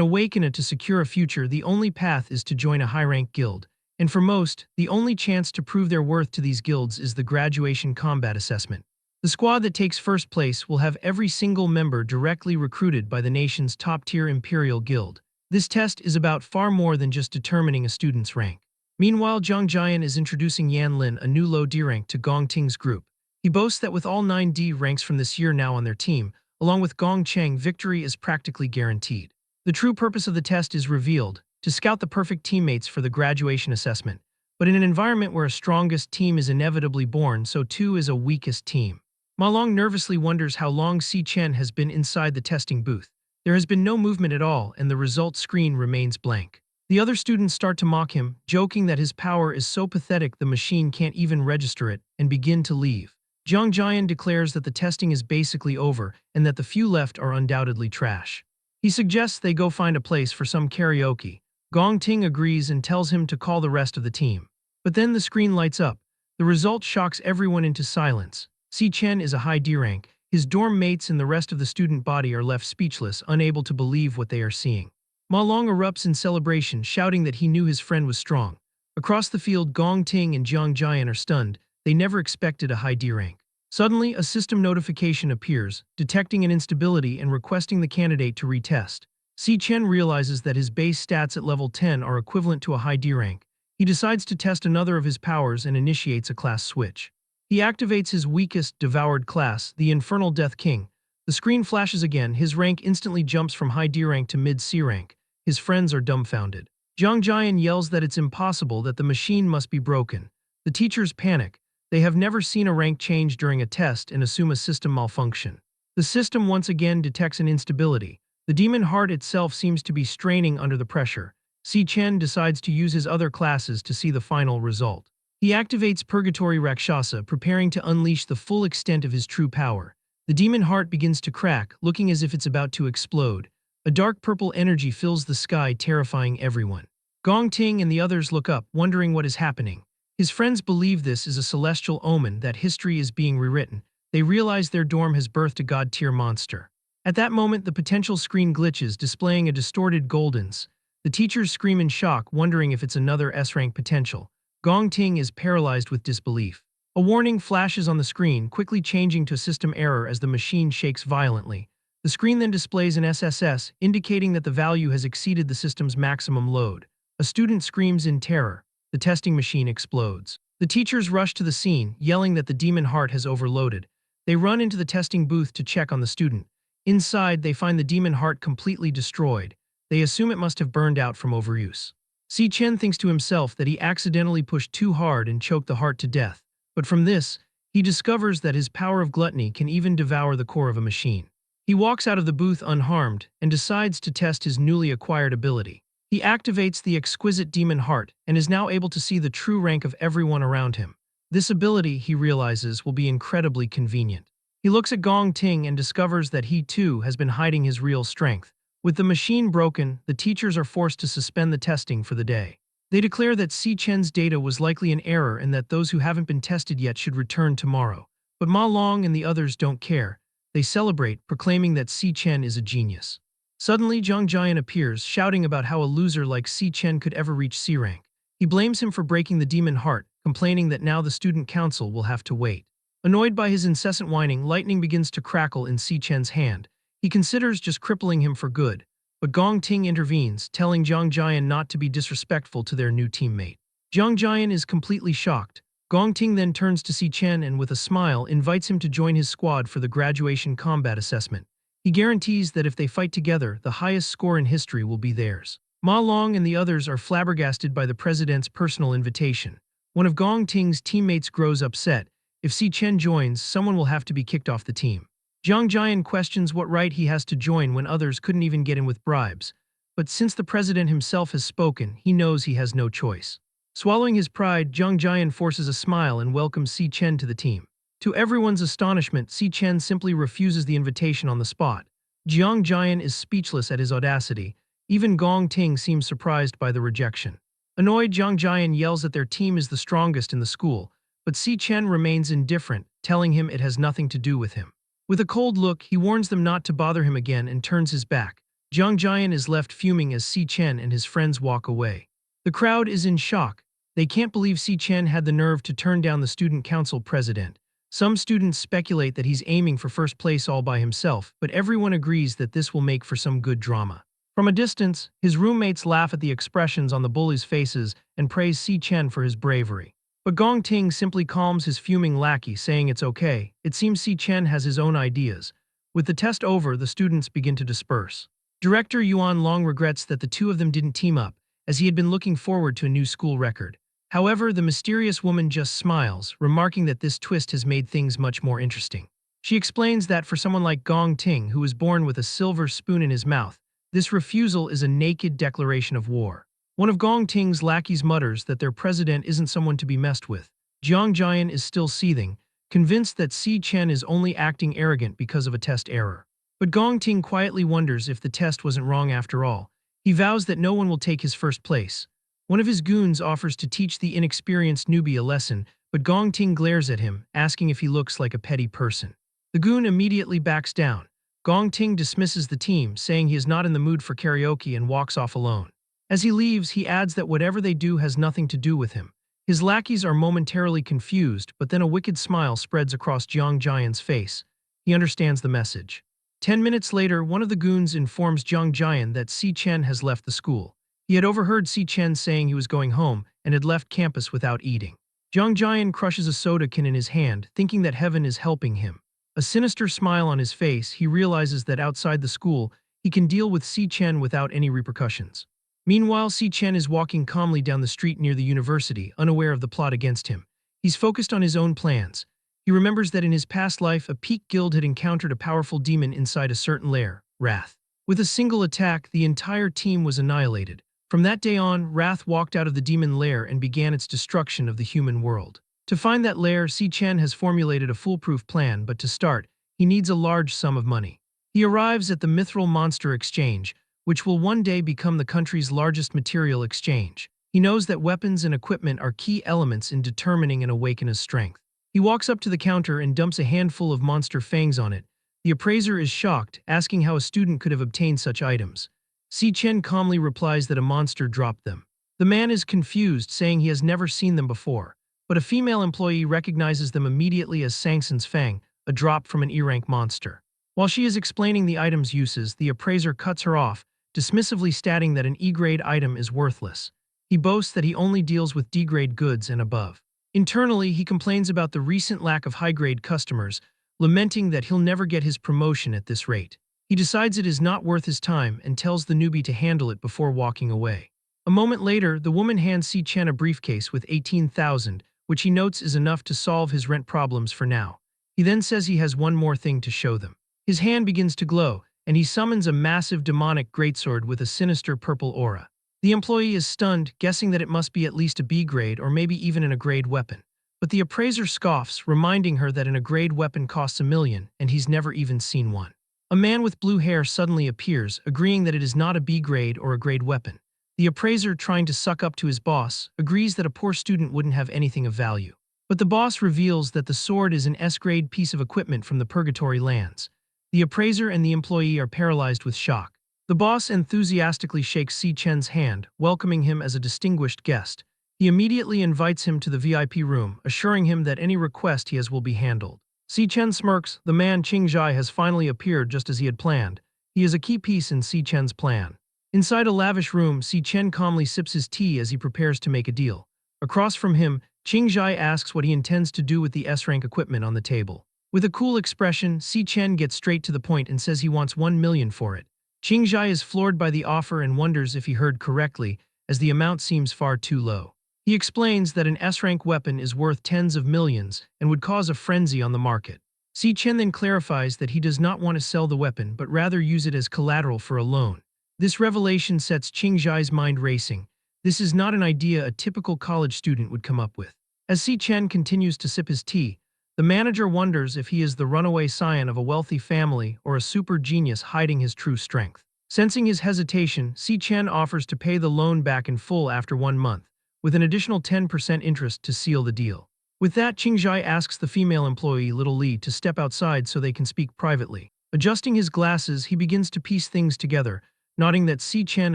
awakener to secure a future, the only path is to join a high-rank guild. And for most, the only chance to prove their worth to these guilds is the graduation combat assessment. The squad that takes first place will have every single member directly recruited by the nation's top-tier Imperial Guild. This test is about far more than just determining a student's rank. Meanwhile, Zhang Jian is introducing Yan Lin, a new low D rank, to Gong Ting's group. He boasts that with all 9 D ranks from this year now on their team, along with Gong Cheng, victory is practically guaranteed. The true purpose of the test is revealed, to scout the perfect teammates for the graduation assessment. But in an environment where a strongest team is inevitably born, so too is a weakest team. Ma Long nervously wonders how long Si Chen has been inside the testing booth. There has been no movement at all, and the result screen remains blank. The other students start to mock him, joking that his power is so pathetic the machine can't even register it, and begin to leave. Zhang Jian declares that the testing is basically over, and that the few left are undoubtedly trash. He suggests they go find a place for some karaoke. Gong Ting agrees and tells him to call the rest of the team. But then the screen lights up. The result shocks everyone into silence. Si Chen is a high D rank. His dorm mates and the rest of the student body are left speechless, unable to believe what they are seeing. Ma Long erupts in celebration, shouting that he knew his friend was strong. Across the field, Gong Ting and Zhang Jian are stunned. They never expected a high D rank. Suddenly, a system notification appears, detecting an instability and requesting the candidate to retest. Si Chen realizes that his base stats at level 10 are equivalent to a high D rank. He decides to test another of his powers and initiates a class switch. He activates his weakest, devoured class, the Infernal Death King. The screen flashes again. His rank instantly jumps from high D rank to mid C rank. His friends are dumbfounded. Zhang Jian yells that it's impossible, that the machine must be broken. The teachers panic. They have never seen a rank change during a test and assume a system malfunction. The system once again detects an instability. The demon heart itself seems to be straining under the pressure. Si Chen decides to use his other classes to see the final result. He activates Purgatory Rakshasa, preparing to unleash the full extent of his true power. The demon heart begins to crack, looking as if it's about to explode. A dark purple energy fills the sky, terrifying everyone. Gong Ting and the others look up, wondering what is happening. His friends believe this is a celestial omen, that history is being rewritten. They realize their dorm has birthed a god-tier monster. At that moment, the potential screen glitches, displaying a distorted Goldens. The teachers scream in shock, wondering if it's another S-rank potential. Gong Ting is paralyzed with disbelief. A warning flashes on the screen, quickly changing to system error as the machine shakes violently. The screen then displays an SSS, indicating that the value has exceeded the system's maximum load. A student screams in terror. The testing machine explodes. The teachers rush to the scene, yelling that the demon heart has overloaded. They run into the testing booth to check on the student. Inside, they find the demon heart completely destroyed. They assume it must have burned out from overuse. Si Chen thinks to himself that he accidentally pushed too hard and choked the heart to death. But from this, he discovers that his power of gluttony can even devour the core of a machine. He walks out of the booth unharmed and decides to test his newly acquired ability. He activates the exquisite demon heart and is now able to see the true rank of everyone around him. This ability, he realizes, will be incredibly convenient. He looks at Gong Ting and discovers that he too has been hiding his real strength. With the machine broken, the teachers are forced to suspend the testing for the day. They declare that Si Chen's data was likely an error and that those who haven't been tested yet should return tomorrow. But Ma Long and the others don't care. They celebrate, proclaiming that Si Chen is a genius. Suddenly, Zhang Jian appears, shouting about how a loser like Si Chen could ever reach C rank. He blames him for breaking the demon heart, complaining that now the student council will have to wait. Annoyed by his incessant whining, lightning begins to crackle in Si Chen's hand. He considers just crippling him for good. But Gong Ting intervenes, telling Zhang Jian not to be disrespectful to their new teammate. Zhang Jian is completely shocked. Gong Ting then turns to Si Chen and with a smile invites him to join his squad for the graduation combat assessment. He guarantees that if they fight together, the highest score in history will be theirs. Ma Long and the others are flabbergasted by the president's personal invitation. One of Gong Ting's teammates grows upset. If Si Chen joins, someone will have to be kicked off the team. Zhang Jian questions what right he has to join when others couldn't even get in with bribes. But since the president himself has spoken, he knows he has no choice. Swallowing his pride, Zhang Jian forces a smile and welcomes Si Chen to the team. To everyone's astonishment, Si Chen simply refuses the invitation on the spot. Zhang Jian is speechless at his audacity. Even Gong Ting seems surprised by the rejection. Annoyed, Zhang Jian yells that their team is the strongest in the school, but Si Chen remains indifferent, telling him it has nothing to do with him. With a cold look, he warns them not to bother him again and turns his back. Jiang Jian is left fuming as Si Chen and his friends walk away. The crowd is in shock. They can't believe Si Chen had the nerve to turn down the student council president. Some students speculate that he's aiming for first place all by himself, but everyone agrees that this will make for some good drama. From a distance, his roommates laugh at the expressions on the bullies' faces and praise Si Chen for his bravery. But Gong Ting simply calms his fuming lackey, saying it's okay. It seems Si Chen has his own ideas. With the test over, the students begin to disperse. Director Yuan Long regrets that the two of them didn't team up, as he had been looking forward to a new school record. However, the mysterious woman just smiles, remarking that this twist has made things much more interesting. She explains that for someone like Gong Ting, who was born with a silver spoon in his mouth, this refusal is a naked declaration of war. One of Gong Ting's lackeys mutters that their president isn't someone to be messed with. Jiang Jian is still seething, convinced that Si Chen is only acting arrogant because of a test error. But Gong Ting quietly wonders if the test wasn't wrong after all. He vows that no one will take his first place. One of his goons offers to teach the inexperienced newbie a lesson, but Gong Ting glares at him, asking if he looks like a petty person. The goon immediately backs down. Gong Ting dismisses the team, saying he is not in the mood for karaoke and walks off alone. As he leaves, he adds that whatever they do has nothing to do with him. His lackeys are momentarily confused, but then a wicked smile spreads across Jiang Jian's face. He understands the message. 10 minutes later, one of the goons informs Jiang Jian that Si Chen has left the school. He had overheard Si Chen saying he was going home and had left campus without eating. Jiang Jian crushes a soda can in his hand, thinking that heaven is helping him. A sinister smile on his face, he realizes that outside the school, he can deal with Si Chen without any repercussions. Meanwhile, Si Chen is walking calmly down the street near the university, unaware of the plot against him. He's focused on his own plans. He remembers that in his past life, a peak guild had encountered a powerful demon inside a certain lair, Wrath. With a single attack, the entire team was annihilated. From that day on, Wrath walked out of the demon lair and began its destruction of the human world. To find that lair, Si Chen has formulated a foolproof plan, but to start, he needs a large sum of money. He arrives at the Mithril Monster Exchange, which will one day become the country's largest material exchange. He knows that weapons and equipment are key elements in determining and awaken his strength. He walks up to the counter and dumps a handful of monster fangs on it. The appraiser is shocked, asking how a student could have obtained such items. Si Chen calmly replies that a monster dropped them. The man is confused, saying he has never seen them before, but a female employee recognizes them immediately as Sangson's Fang, a drop from an E-rank monster. While she is explaining the item's uses, the appraiser cuts her off, dismissively stating that an E-grade item is worthless. He boasts that he only deals with D-grade goods and above. Internally, he complains about the recent lack of high-grade customers, lamenting that he'll never get his promotion at this rate. He decides it is not worth his time and tells the newbie to handle it before walking away. A moment later, the woman hands Si Chen a briefcase with 18,000, which he notes is enough to solve his rent problems for now. He then says he has one more thing to show them. His hand begins to glow, and he summons a massive demonic greatsword with a sinister purple aura. The employee is stunned, guessing that it must be at least a B grade or maybe even an A-grade weapon. But the appraiser scoffs, reminding her that an A-grade weapon costs $1 million, and he's never even seen one. A man with blue hair suddenly appears, agreeing that it is not a B-grade or a grade weapon. The appraiser, trying to suck up to his boss, agrees that a poor student wouldn't have anything of value. But the boss reveals that the sword is an S-grade piece of equipment from the Purgatory lands. The appraiser and the employee are paralyzed with shock. The boss enthusiastically shakes Si Chen's hand, welcoming him as a distinguished guest. He immediately invites him to the VIP room, assuring him that any request he has will be handled. Si Chen smirks. The man Qingjai has finally appeared just as he had planned. He is a key piece in Si Chen's plan. Inside a lavish room, Si Chen calmly sips his tea as he prepares to make a deal. Across from him, Qingjai asks what he intends to do with the S-rank equipment on the table. With a cool expression, Si Chen gets straight to the point and says he wants $1 million for it. Qingjai is floored by the offer and wonders if he heard correctly, as the amount seems far too low. He explains that an S-rank weapon is worth tens of millions and would cause a frenzy on the market. Si Chen then clarifies that he does not want to sell the weapon but rather use it as collateral for a loan. This revelation sets Qingjai's mind racing. This is not an idea a typical college student would come up with. As Si Chen continues to sip his tea, the manager wonders if he is the runaway scion of a wealthy family or a super genius hiding his true strength. Sensing his hesitation, Si Chen offers to pay the loan back in full after 1 month, with an additional 10% interest to seal the deal. With that, Qingjai asks the female employee, Little Li, to step outside so they can speak privately. Adjusting his glasses, he begins to piece things together, noting that Si Chen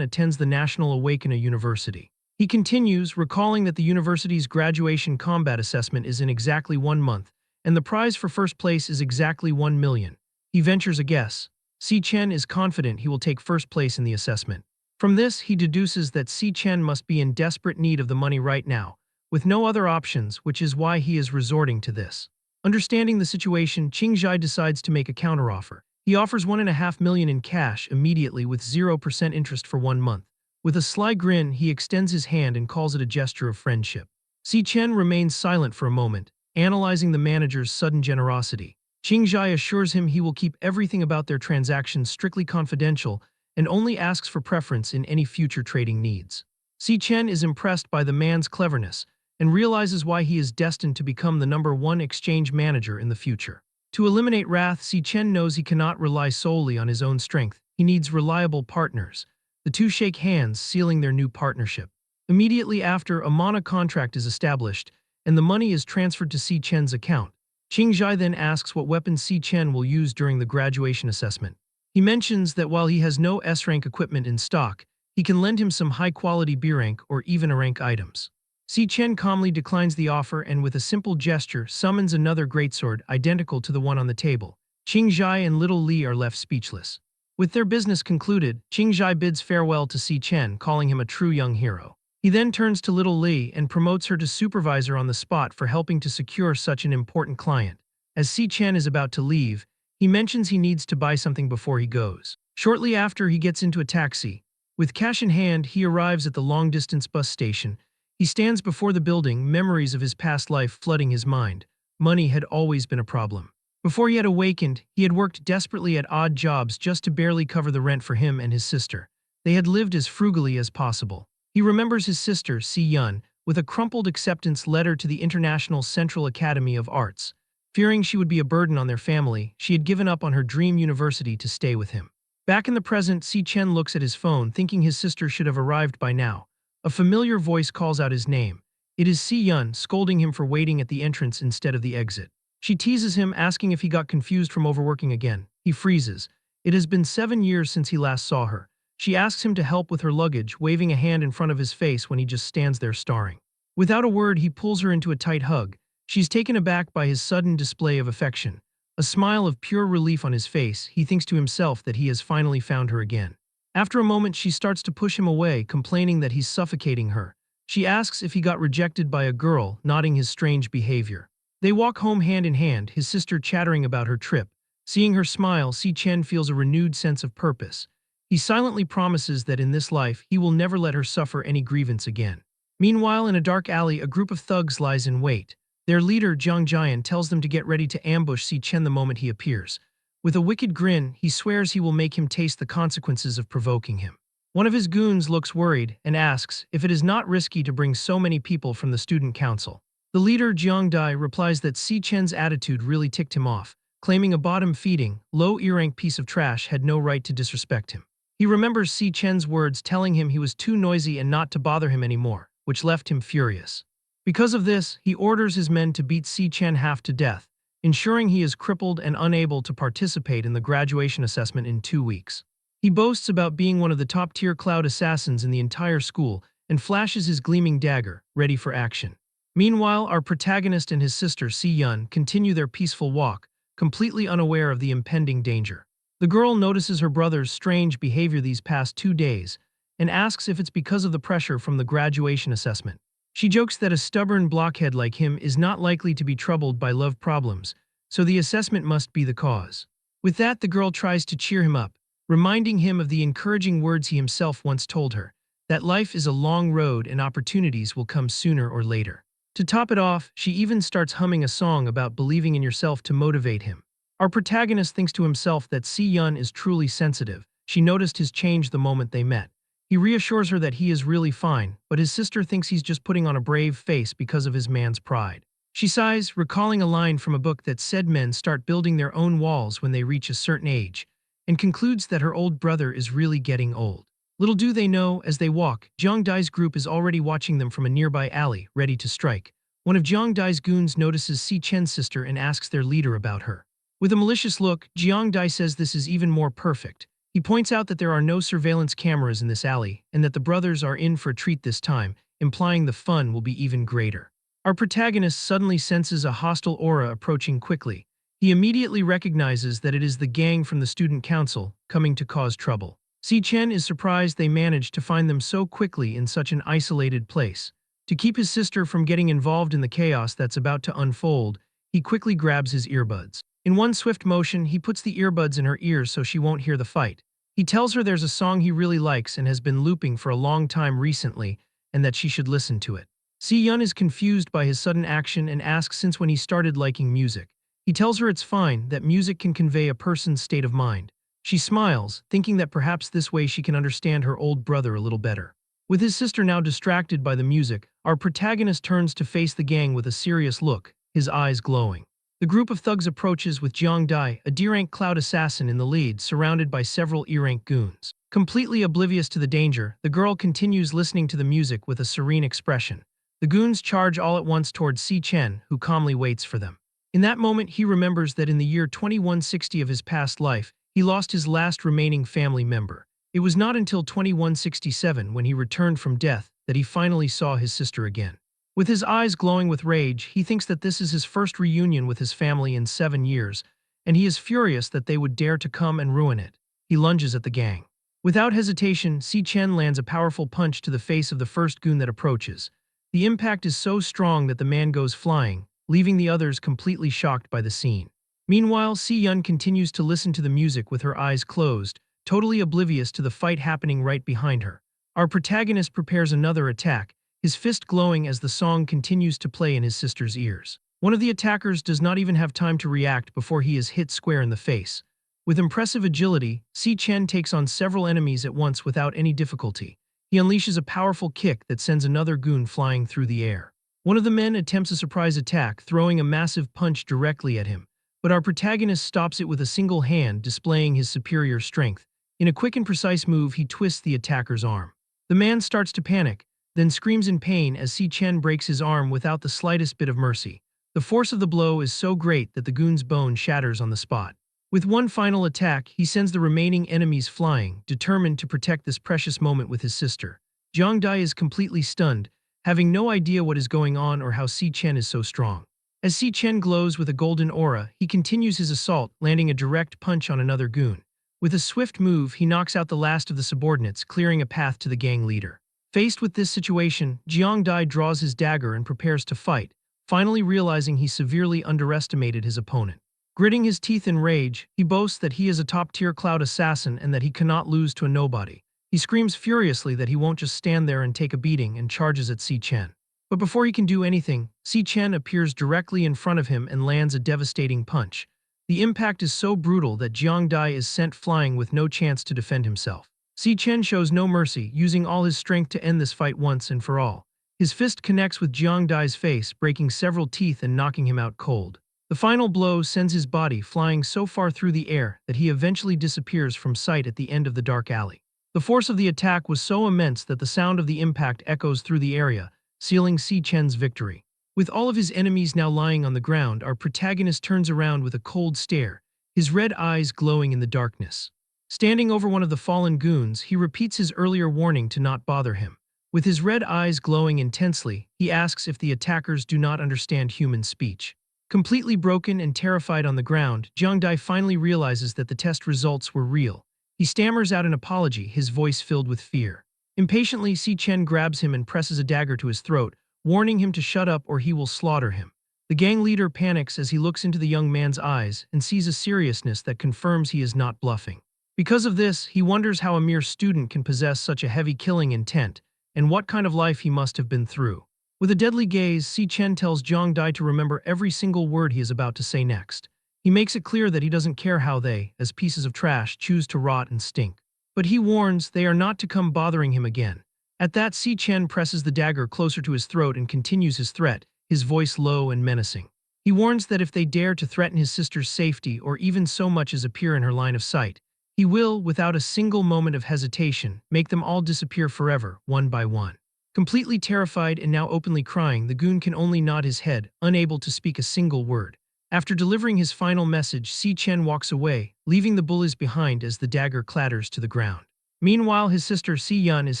attends the National Awakener University. He continues, recalling that the university's graduation combat assessment is in exactly 1 month, and the prize for first place is exactly 1 million. He ventures a guess. Si Chen is confident he will take first place in the assessment. From this, he deduces that Si Chen must be in desperate need of the money right now, with no other options, which is why he is resorting to this. Understanding the situation, Qingjai decides to make a counteroffer. He offers 1.5 million in cash immediately with 0% interest for 1 month. With a sly grin, he extends his hand and calls it a gesture of friendship. Si Chen remains silent for a moment, analyzing the manager's sudden generosity. Qingjai assures him he will keep everything about their transactions strictly confidential and only asks for preference in any future trading needs. Si Chen is impressed by the man's cleverness and realizes why he is destined to become the #1 exchange manager in the future. To eliminate wrath, Si Chen knows he cannot rely solely on his own strength. He needs reliable partners. The two shake hands, sealing their new partnership. Immediately after, a mana contract is established, and the money is transferred to Si Chen's account. Qingjai then asks what weapon Si Chen will use during the graduation assessment. He mentions that while he has no S-rank equipment in stock, he can lend him some high-quality B-rank or even A-rank items. Si Chen calmly declines the offer and with a simple gesture summons another greatsword identical to the one on the table. Qingjai and Little Li are left speechless. With their business concluded, Qingjai bids farewell to Si Chen, calling him a true young hero. He then turns to Little Li and promotes her to supervisor on the spot for helping to secure such an important client. As Si Chen is about to leave, he mentions he needs to buy something before he goes. Shortly after, he gets into a taxi. With cash in hand, he arrives at the long-distance bus station. He stands before the building, memories of his past life flooding his mind. Money had always been a problem. Before he had awakened, he had worked desperately at odd jobs just to barely cover the rent for him and his sister. They had lived as frugally as possible. He remembers his sister, Si Yun, with a crumpled acceptance letter to the International Central Academy of Arts. Fearing she would be a burden on their family, she had given up on her dream university to stay with him. Back in the present, Si Chen looks at his phone, thinking his sister should have arrived by now. A familiar voice calls out his name. It is Si Yun, scolding him for waiting at the entrance instead of the exit. She teases him, asking if he got confused from overworking again. He freezes. It has been 7 years since he last saw her. She asks him to help with her luggage, waving a hand in front of his face when he just stands there staring. Without a word, he pulls her into a tight hug. She's taken aback by his sudden display of affection. A smile of pure relief on his face, he thinks to himself that he has finally found her again. After a moment, she starts to push him away, complaining that he's suffocating her. She asks if he got rejected by a girl, noting his strange behavior. They walk home hand in hand, his sister chattering about her trip. Seeing her smile, Si Chen feels a renewed sense of purpose. He silently promises that in this life, he will never let her suffer any grievance again. Meanwhile, in a dark alley, a group of thugs lies in wait. Their leader, Jiang Jian, tells them to get ready to ambush Si Chen the moment he appears. With a wicked grin, he swears he will make him taste the consequences of provoking him. One of his goons looks worried and asks if it is not risky to bring so many people from the student council. The leader, Jiang Dai, replies that Si Chen's attitude really ticked him off, claiming a bottom-feeding, low-rank piece of trash had no right to disrespect him. He remembers Si Chen's words telling him he was too noisy and not to bother him anymore, which left him furious. Because of this, he orders his men to beat Si Chen half to death, ensuring he is crippled and unable to participate in the graduation assessment in 2 weeks. He boasts about being one of the top-tier cloud assassins in the entire school and flashes his gleaming dagger, ready for action. Meanwhile, our protagonist and his sister, Si Yun, continue their peaceful walk, completely unaware of the impending danger. The girl notices her brother's strange behavior these past 2 days and asks if it's because of the pressure from the graduation assessment. She jokes that a stubborn blockhead like him is not likely to be troubled by love problems, so the assessment must be the cause. With that, the girl tries to cheer him up, reminding him of the encouraging words he himself once told her, that life is a long road and opportunities will come sooner or later. To top it off, she even starts humming a song about believing in yourself to motivate him. Our protagonist thinks to himself that Si Yun is truly sensitive. She noticed his change the moment they met. He reassures her that he is really fine, but his sister thinks he's just putting on a brave face because of his man's pride. She sighs, recalling a line from a book that said men start building their own walls when they reach a certain age, and concludes that her old brother is really getting old. Little do they know, as they walk, Jiang Dai's group is already watching them from a nearby alley, ready to strike. One of Jiang Dai's goons notices Si Chen's sister and asks their leader about her. With a malicious look, Jiang Dai says this is even more perfect. He points out that there are no surveillance cameras in this alley and that the brothers are in for a treat this time, implying the fun will be even greater. Our protagonist suddenly senses a hostile aura approaching quickly. He immediately recognizes that it is the gang from the student council coming to cause trouble. Si Chen is surprised they managed to find them so quickly in such an isolated place. To keep his sister from getting involved in the chaos that's about to unfold, he quickly grabs his earbuds. In one swift motion, he puts the earbuds in her ears so she won't hear the fight. He tells her there's a song he really likes and has been looping for a long time recently, and that she should listen to it. Si Yun is confused by his sudden action and asks since when he started liking music. He tells her it's fine, that music can convey a person's state of mind. She smiles, thinking that perhaps this way she can understand her old brother a little better. With his sister now distracted by the music, our protagonist turns to face the gang with a serious look, his eyes glowing. The group of thugs approaches with Jiang Dai, a D-rank cloud assassin in the lead, surrounded by several E-rank goons. Completely oblivious to the danger, the girl continues listening to the music with a serene expression. The goons charge all at once towards Si Chen, who calmly waits for them. In that moment, he remembers that in the year 2160 of his past life, he lost his last remaining family member. It was not until 2167, when he returned from death, that he finally saw his sister again. With his eyes glowing with rage, he thinks that this is his first reunion with his family in 7 years, and he is furious that they would dare to come and ruin it. He lunges at the gang. Without hesitation, Si Chen lands a powerful punch to the face of the first goon that approaches. The impact is so strong that the man goes flying, leaving the others completely shocked by the scene. Meanwhile, Si Yun continues to listen to the music with her eyes closed, totally oblivious to the fight happening right behind her. Our protagonist prepares another attack, his fist glowing as the song continues to play in his sister's ears. One of the attackers does not even have time to react before he is hit square in the face. With impressive agility, Si Chen takes on several enemies at once without any difficulty. He unleashes a powerful kick that sends another goon flying through the air. One of the men attempts a surprise attack, throwing a massive punch directly at him, but our protagonist stops it with a single hand, displaying his superior strength. In a quick and precise move, he twists the attacker's arm. The man starts to panic, then screams in pain as Si Chen breaks his arm without the slightest bit of mercy. The force of the blow is so great that the goon's bone shatters on the spot. With one final attack, he sends the remaining enemies flying, determined to protect this precious moment with his sister. Jiang Dai is completely stunned, having no idea what is going on or how Si Chen is so strong. As Si Chen glows with a golden aura, he continues his assault, landing a direct punch on another goon. With a swift move, he knocks out the last of the subordinates, clearing a path to the gang leader. Faced with this situation, Jiang Dai draws his dagger and prepares to fight, finally realizing he severely underestimated his opponent. Gritting his teeth in rage, he boasts that he is a top-tier cloud assassin and that he cannot lose to a nobody. He screams furiously that he won't just stand there and take a beating and charges at Si Chen. But before he can do anything, Si Chen appears directly in front of him and lands a devastating punch. The impact is so brutal that Jiang Dai is sent flying with no chance to defend himself. Si Chen shows no mercy, using all his strength to end this fight once and for all. His fist connects with Jiang Dai's face, breaking several teeth and knocking him out cold. The final blow sends his body flying so far through the air that he eventually disappears from sight at the end of the dark alley. The force of the attack was so immense that the sound of the impact echoes through the area, sealing Si Chen's victory. With all of his enemies now lying on the ground, our protagonist turns around with a cold stare, his red eyes glowing in the darkness. Standing over one of the fallen goons, he repeats his earlier warning to not bother him. With his red eyes glowing intensely, he asks if the attackers do not understand human speech. Completely broken and terrified on the ground, Jiang Dai finally realizes that the test results were real. He stammers out an apology, his voice filled with fear. Impatiently, Si Chen grabs him and presses a dagger to his throat, warning him to shut up or he will slaughter him. The gang leader panics as he looks into the young man's eyes and sees a seriousness that confirms he is not bluffing. Because of this, he wonders how a mere student can possess such a heavy killing intent, and what kind of life he must have been through. With a deadly gaze, Si Chen tells Jiang Dai to remember every single word he is about to say next. He makes it clear that he doesn't care how they, as pieces of trash, choose to rot and stink. But he warns they are not to come bothering him again. At that, Si Chen presses the dagger closer to his throat and continues his threat, his voice low and menacing. He warns that if they dare to threaten his sister's safety or even so much as appear in her line of sight, he will, without a single moment of hesitation, make them all disappear forever, one by one. Completely terrified and now openly crying, the goon can only nod his head, unable to speak a single word. After delivering his final message, Si Chen walks away, leaving the bullies behind as the dagger clatters to the ground. Meanwhile, his sister Si Yun is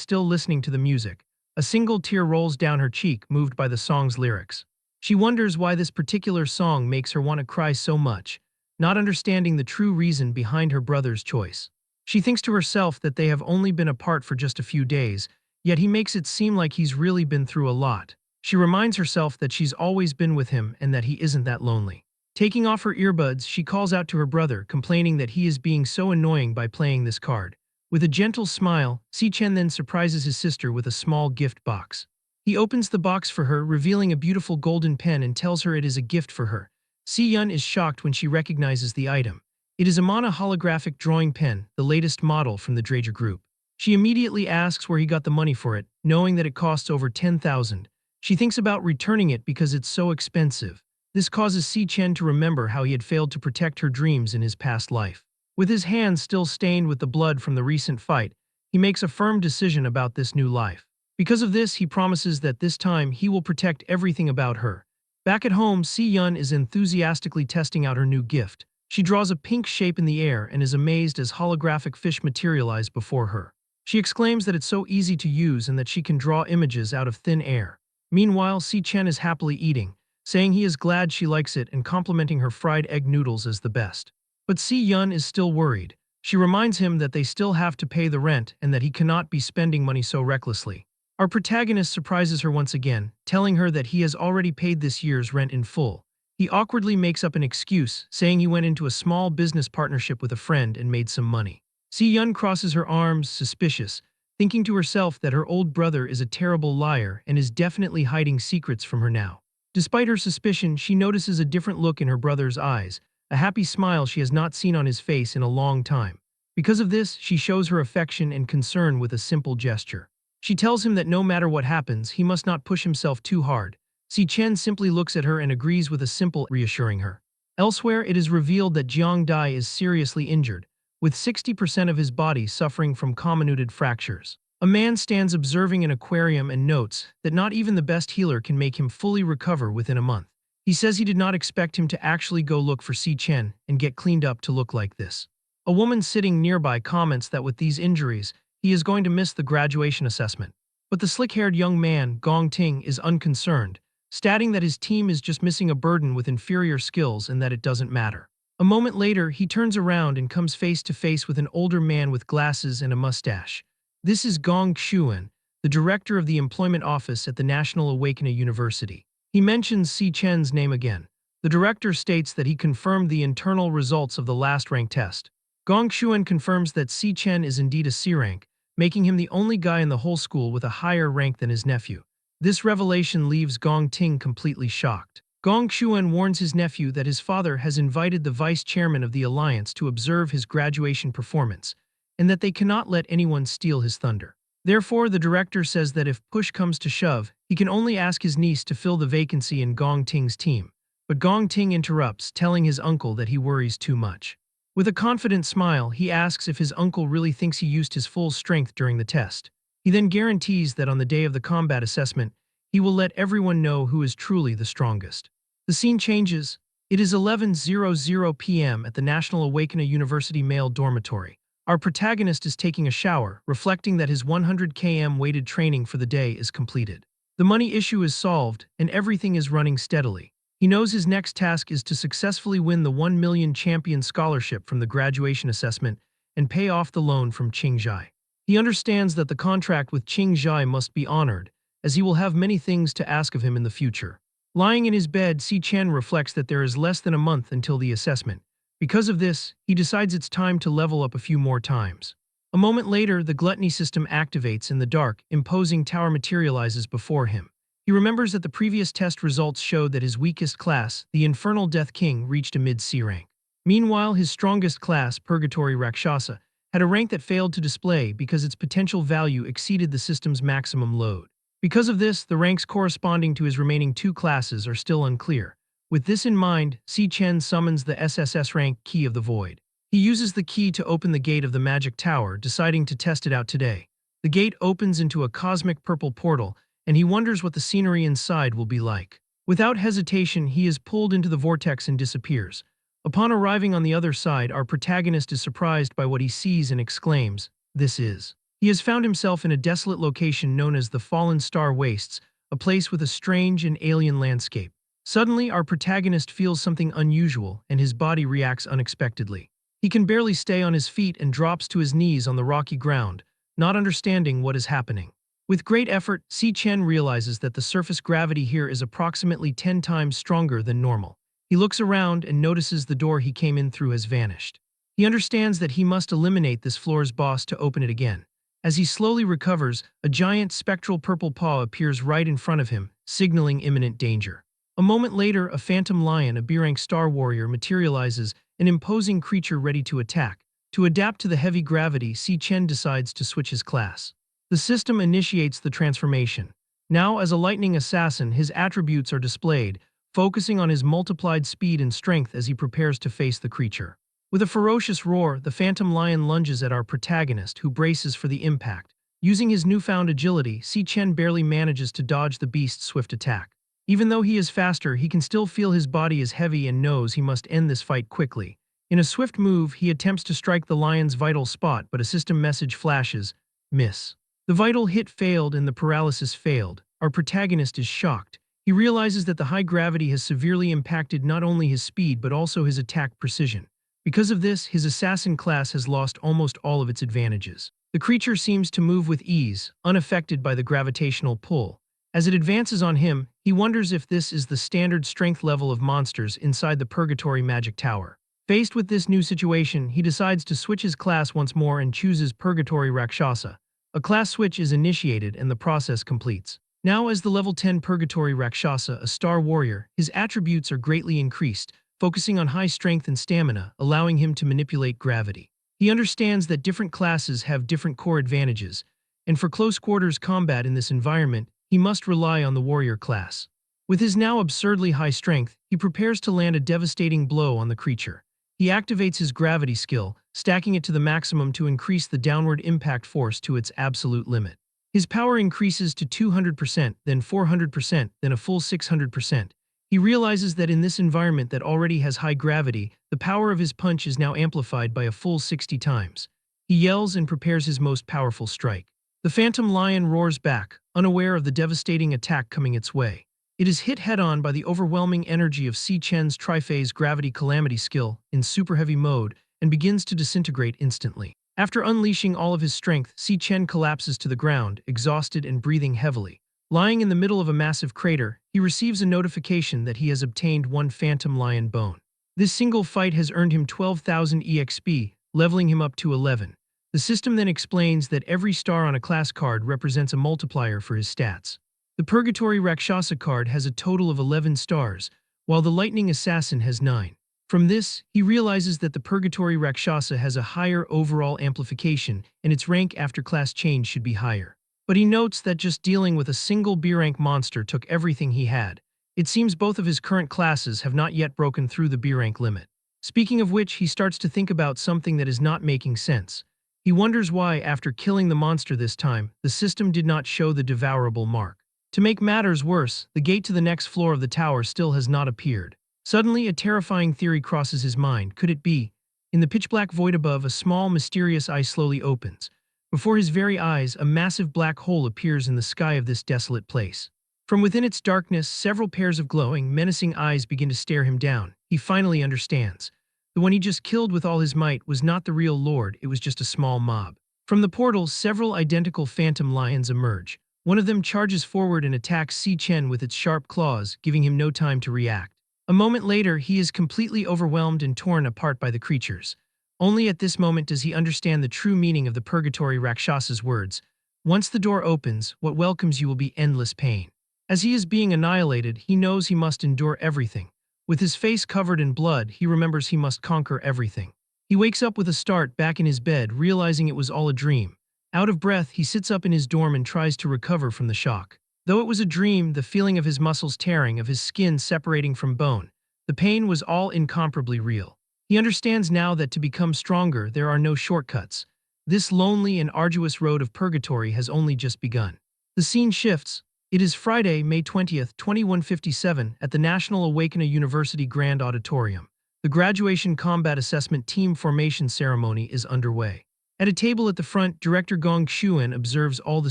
still listening to the music. A single tear rolls down her cheek, moved by the song's lyrics. She wonders why this particular song makes her want to cry so much, not understanding the true reason behind her brother's choice. She thinks to herself that they have only been apart for just a few days, yet he makes it seem like he's really been through a lot. She reminds herself that she's always been with him and that he isn't that lonely. Taking off her earbuds, she calls out to her brother, complaining that he is being so annoying by playing this card. With a gentle smile, Si Chen then surprises his sister with a small gift box. He opens the box for her, revealing a beautiful golden pen, and tells her it is a gift for her. Si Yun is shocked when she recognizes the item. It is a Mana holographic drawing pen, the latest model from the Drager Group. She immediately asks where he got the money for it, knowing that it costs over 10,000. She thinks about returning it because it's so expensive. This causes Si Chen to remember how he had failed to protect her dreams in his past life. With his hands still stained with the blood from the recent fight, he makes a firm decision about this new life. Because of this, he promises that this time he will protect everything about her. Back at home, Si Yun is enthusiastically testing out her new gift. She draws a pink shape in the air and is amazed as holographic fish materialize before her. She exclaims that it's so easy to use and that she can draw images out of thin air. Meanwhile, Si Chen is happily eating, saying he is glad she likes it and complimenting her fried egg noodles as the best. But Si Yun is still worried. She reminds him that they still have to pay the rent and that he cannot be spending money so recklessly. Our protagonist surprises her once again, telling her that he has already paid this year's rent in full. He awkwardly makes up an excuse, saying he went into a small business partnership with a friend and made some money. Si Yun crosses her arms, suspicious, thinking to herself that her old brother is a terrible liar and is definitely hiding secrets from her now. Despite her suspicion, she notices a different look in her brother's eyes, a happy smile she has not seen on his face in a long time. Because of this, she shows her affection and concern with a simple gesture. She tells him that no matter what happens, he must not push himself too hard. Si Chen simply looks at her and agrees with a simple reassuring her. Elsewhere, it is revealed that Jiang Dai is seriously injured, with 60% of his body suffering from comminuted fractures. A man stands observing an aquarium and notes that not even the best healer can make him fully recover within a month. He says he did not expect him to actually go look for Si Chen and get cleaned up to look like this. A woman sitting nearby comments that with these injuries, he is going to miss the graduation assessment. But the slick-haired young man, Gong Ting, is unconcerned, stating that his team is just missing a burden with inferior skills and that it doesn't matter. A moment later, he turns around and comes face to face with an older man with glasses and a mustache. This is Gong Xuan, the director of the employment office at the National Awakening University. He mentions Si Chen's name again. The director states that he confirmed the internal results of the last rank test. Gong Xuan confirms that Si Chen is indeed a C rank, making him the only guy in the whole school with a higher rank than his nephew. This revelation leaves Gong Ting completely shocked. Gong Xuan warns his nephew that his father has invited the vice chairman of the alliance to observe his graduation performance, and that they cannot let anyone steal his thunder. Therefore, the director says that if push comes to shove, he can only ask his niece to fill the vacancy in Gong Ting's team. But Gong Ting interrupts, telling his uncle that he worries too much. With a confident smile, he asks if his uncle really thinks he used his full strength during the test. He then guarantees that on the day of the combat assessment, he will let everyone know who is truly the strongest. The scene changes. It is 11:00 p.m. at the National Awakening University male dormitory. Our protagonist is taking a shower, reflecting that his 100 km weighted training for the day is completed. The money issue is solved, and everything is running steadily. He knows his next task is to successfully win the 1 million champion scholarship from the graduation assessment and pay off the loan from Qingzhai. He understands that the contract with Qingzhai must be honored, as he will have many things to ask of him in the future. Lying in his bed, Si Chen reflects that there is less than a month until the assessment. Because of this, he decides it's time to level up a few more times. A moment later, the gluttony system activates in the dark, imposing tower materializes before him. He remembers that the previous test results showed that his weakest class, the Infernal Death King, reached a mid-C rank. Meanwhile, his strongest class, Purgatory Rakshasa, had a rank that failed to display because its potential value exceeded the system's maximum load. Because of this, the ranks corresponding to his remaining two classes are still unclear. With this in mind, Si Chen summons the SSS-Rank Key of the Void. He uses the key to open the gate of the magic tower, deciding to test it out today. The gate opens into a cosmic purple portal, and he wonders what the scenery inside will be like. Without hesitation, he is pulled into the vortex and disappears. Upon arriving on the other side, our protagonist is surprised by what he sees and exclaims, "This is." He has found himself in a desolate location known as the Fallen Star Wastes, a place with a strange and alien landscape. Suddenly, our protagonist feels something unusual, and his body reacts unexpectedly. He can barely stay on his feet and drops to his knees on the rocky ground, not understanding what is happening. With great effort, Si Chen realizes that the surface gravity here is approximately 10 times stronger than normal. He looks around and notices the door he came in through has vanished. He understands that he must eliminate this floor's boss to open it again. As he slowly recovers, a giant spectral purple paw appears right in front of him, signaling imminent danger. A moment later, a phantom lion, a B-rank star warrior, materializes, an imposing creature ready to attack. To adapt to the heavy gravity, Si Chen decides to switch his class. The system initiates the transformation. Now, as a lightning assassin, his attributes are displayed, focusing on his multiplied speed and strength as he prepares to face the creature. With a ferocious roar, the phantom lion lunges at our protagonist, who braces for the impact. Using his newfound agility, Si Chen barely manages to dodge the beast's swift attack. Even though he is faster, he can still feel his body is heavy and knows he must end this fight quickly. In a swift move, he attempts to strike the lion's vital spot, but a system message flashes, "Miss." The vital hit failed and the paralysis failed. Our protagonist is shocked. He realizes that the high gravity has severely impacted not only his speed but also his attack precision. Because of this, his assassin class has lost almost all of its advantages. The creature seems to move with ease, unaffected by the gravitational pull. As it advances on him, he wonders if this is the standard strength level of monsters inside the Purgatory Magic Tower. Faced with this new situation, he decides to switch his class once more and chooses Purgatory Rakshasa. A class switch is initiated and the process completes. Now, as the level 10 Purgatory Rakshasa, a star warrior, his attributes are greatly increased, focusing on high strength and stamina, allowing him to manipulate gravity. He understands that different classes have different core advantages, and for close quarters combat in this environment, he must rely on the warrior class. With his now absurdly high strength, he prepares to land a devastating blow on the creature. He activates his gravity skill, stacking it to the maximum to increase the downward impact force to its absolute limit. His power increases to 200%, then 400%, then a full 600%. He realizes that in this environment that already has high gravity, the power of his punch is now amplified by a full 60 times. He yells and prepares his most powerful strike. The phantom lion roars back, unaware of the devastating attack coming its way. It is hit head-on by the overwhelming energy of Si Chen's triphase gravity calamity skill in super heavy mode and begins to disintegrate instantly. After unleashing all of his strength, Si Chen collapses to the ground, exhausted and breathing heavily. Lying in the middle of a massive crater, he receives a notification that he has obtained one phantom lion bone. This single fight has earned him 12,000 EXP, leveling him up to 11. The system then explains that every star on a class card represents a multiplier for his stats. The Purgatory Rakshasa card has a total of 11 stars, while the Lightning Assassin has 9. From this, he realizes that the Purgatory Rakshasa has a higher overall amplification, and its rank after class change should be higher. But he notes that just dealing with a single B-rank monster took everything he had. It seems both of his current classes have not yet broken through the B-rank limit. Speaking of which, he starts to think about something that is not making sense. He wonders why, after killing the monster this time, the system did not show the devourable mark. To make matters worse, the gate to the next floor of the tower still has not appeared. Suddenly, a terrifying theory crosses his mind. Could it be? In the pitch-black void above, a small, mysterious eye slowly opens. Before his very eyes, a massive black hole appears in the sky of this desolate place. From within its darkness, several pairs of glowing, menacing eyes begin to stare him down. He finally understands. The one he just killed with all his might was not the real lord, it was just a small mob. From the portal, several identical phantom lions emerge. One of them charges forward and attacks Si Chen with its sharp claws, giving him no time to react. A moment later, he is completely overwhelmed and torn apart by the creatures. Only at this moment does he understand the true meaning of the Purgatory Rakshasa's words. Once the door opens, what welcomes you will be endless pain. As he is being annihilated, he knows he must endure everything. With his face covered in blood, he remembers he must conquer everything. He wakes up with a start back in his bed, realizing it was all a dream. Out of breath, he sits up in his dorm and tries to recover from the shock. Though it was a dream, the feeling of his muscles tearing, of his skin separating from bone, the pain was all incomparably real. He understands now that to become stronger, there are no shortcuts. This lonely and arduous road of purgatory has only just begun. The scene shifts. It is Friday, May 20th, 2157, at the National Awakener University Grand Auditorium. The graduation combat assessment team formation ceremony is underway. At a table at the front, Director Gong Xuan observes all the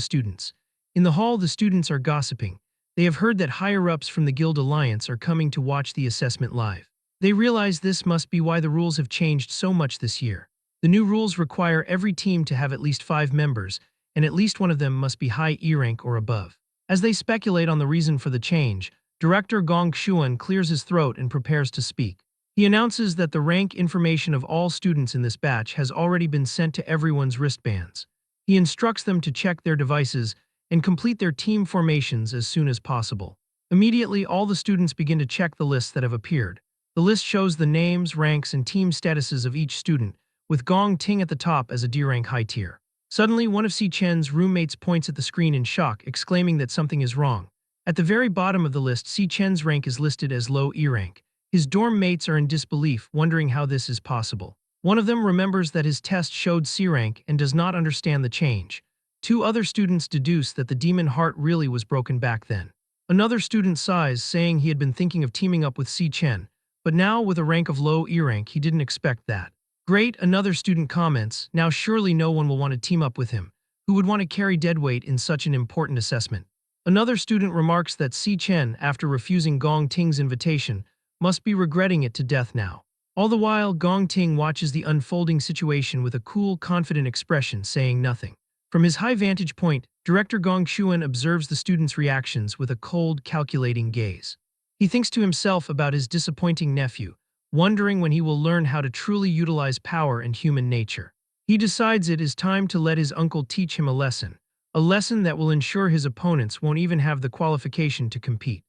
students. In the hall, the students are gossiping. They have heard that higher-ups from the Guild Alliance are coming to watch the assessment live. They realize this must be why the rules have changed so much this year. The new rules require every team to have at least 5 members, and at least one of them must be high E rank or above. As they speculate on the reason for the change, Director Gong Xuan clears his throat and prepares to speak. He announces that the rank information of all students in this batch has already been sent to everyone's wristbands. He instructs them to check their devices and complete their team formations as soon as possible. Immediately, all the students begin to check the lists that have appeared. The list shows the names, ranks, and team statuses of each student, with Gong Ting at the top as a D rank high tier. Suddenly, one of Si Chen's roommates points at the screen in shock, exclaiming that something is wrong. At the very bottom of the list, Si Chen's rank is listed as low E rank. His dorm mates are in disbelief, wondering how this is possible. One of them remembers that his test showed C rank and does not understand the change. 2 other students deduce that the demon heart really was broken back then. Another student sighs, saying he had been thinking of teaming up with Si Chen, but now with a rank of low E rank, he didn't expect that. Great, another student comments, now surely no one will want to team up with him. Who would want to carry deadweight in such an important assessment? Another student remarks that Si Chen, after refusing Gong Ting's invitation, must be regretting it to death now. All the while, Gong Ting watches the unfolding situation with a cool, confident expression, saying nothing. From his high vantage point, Director Gong Xuan observes the students' reactions with a cold, calculating gaze. He thinks to himself about his disappointing nephew, wondering when he will learn how to truly utilize power and human nature. He decides it is time to let his uncle teach him a lesson that will ensure his opponents won't even have the qualification to compete.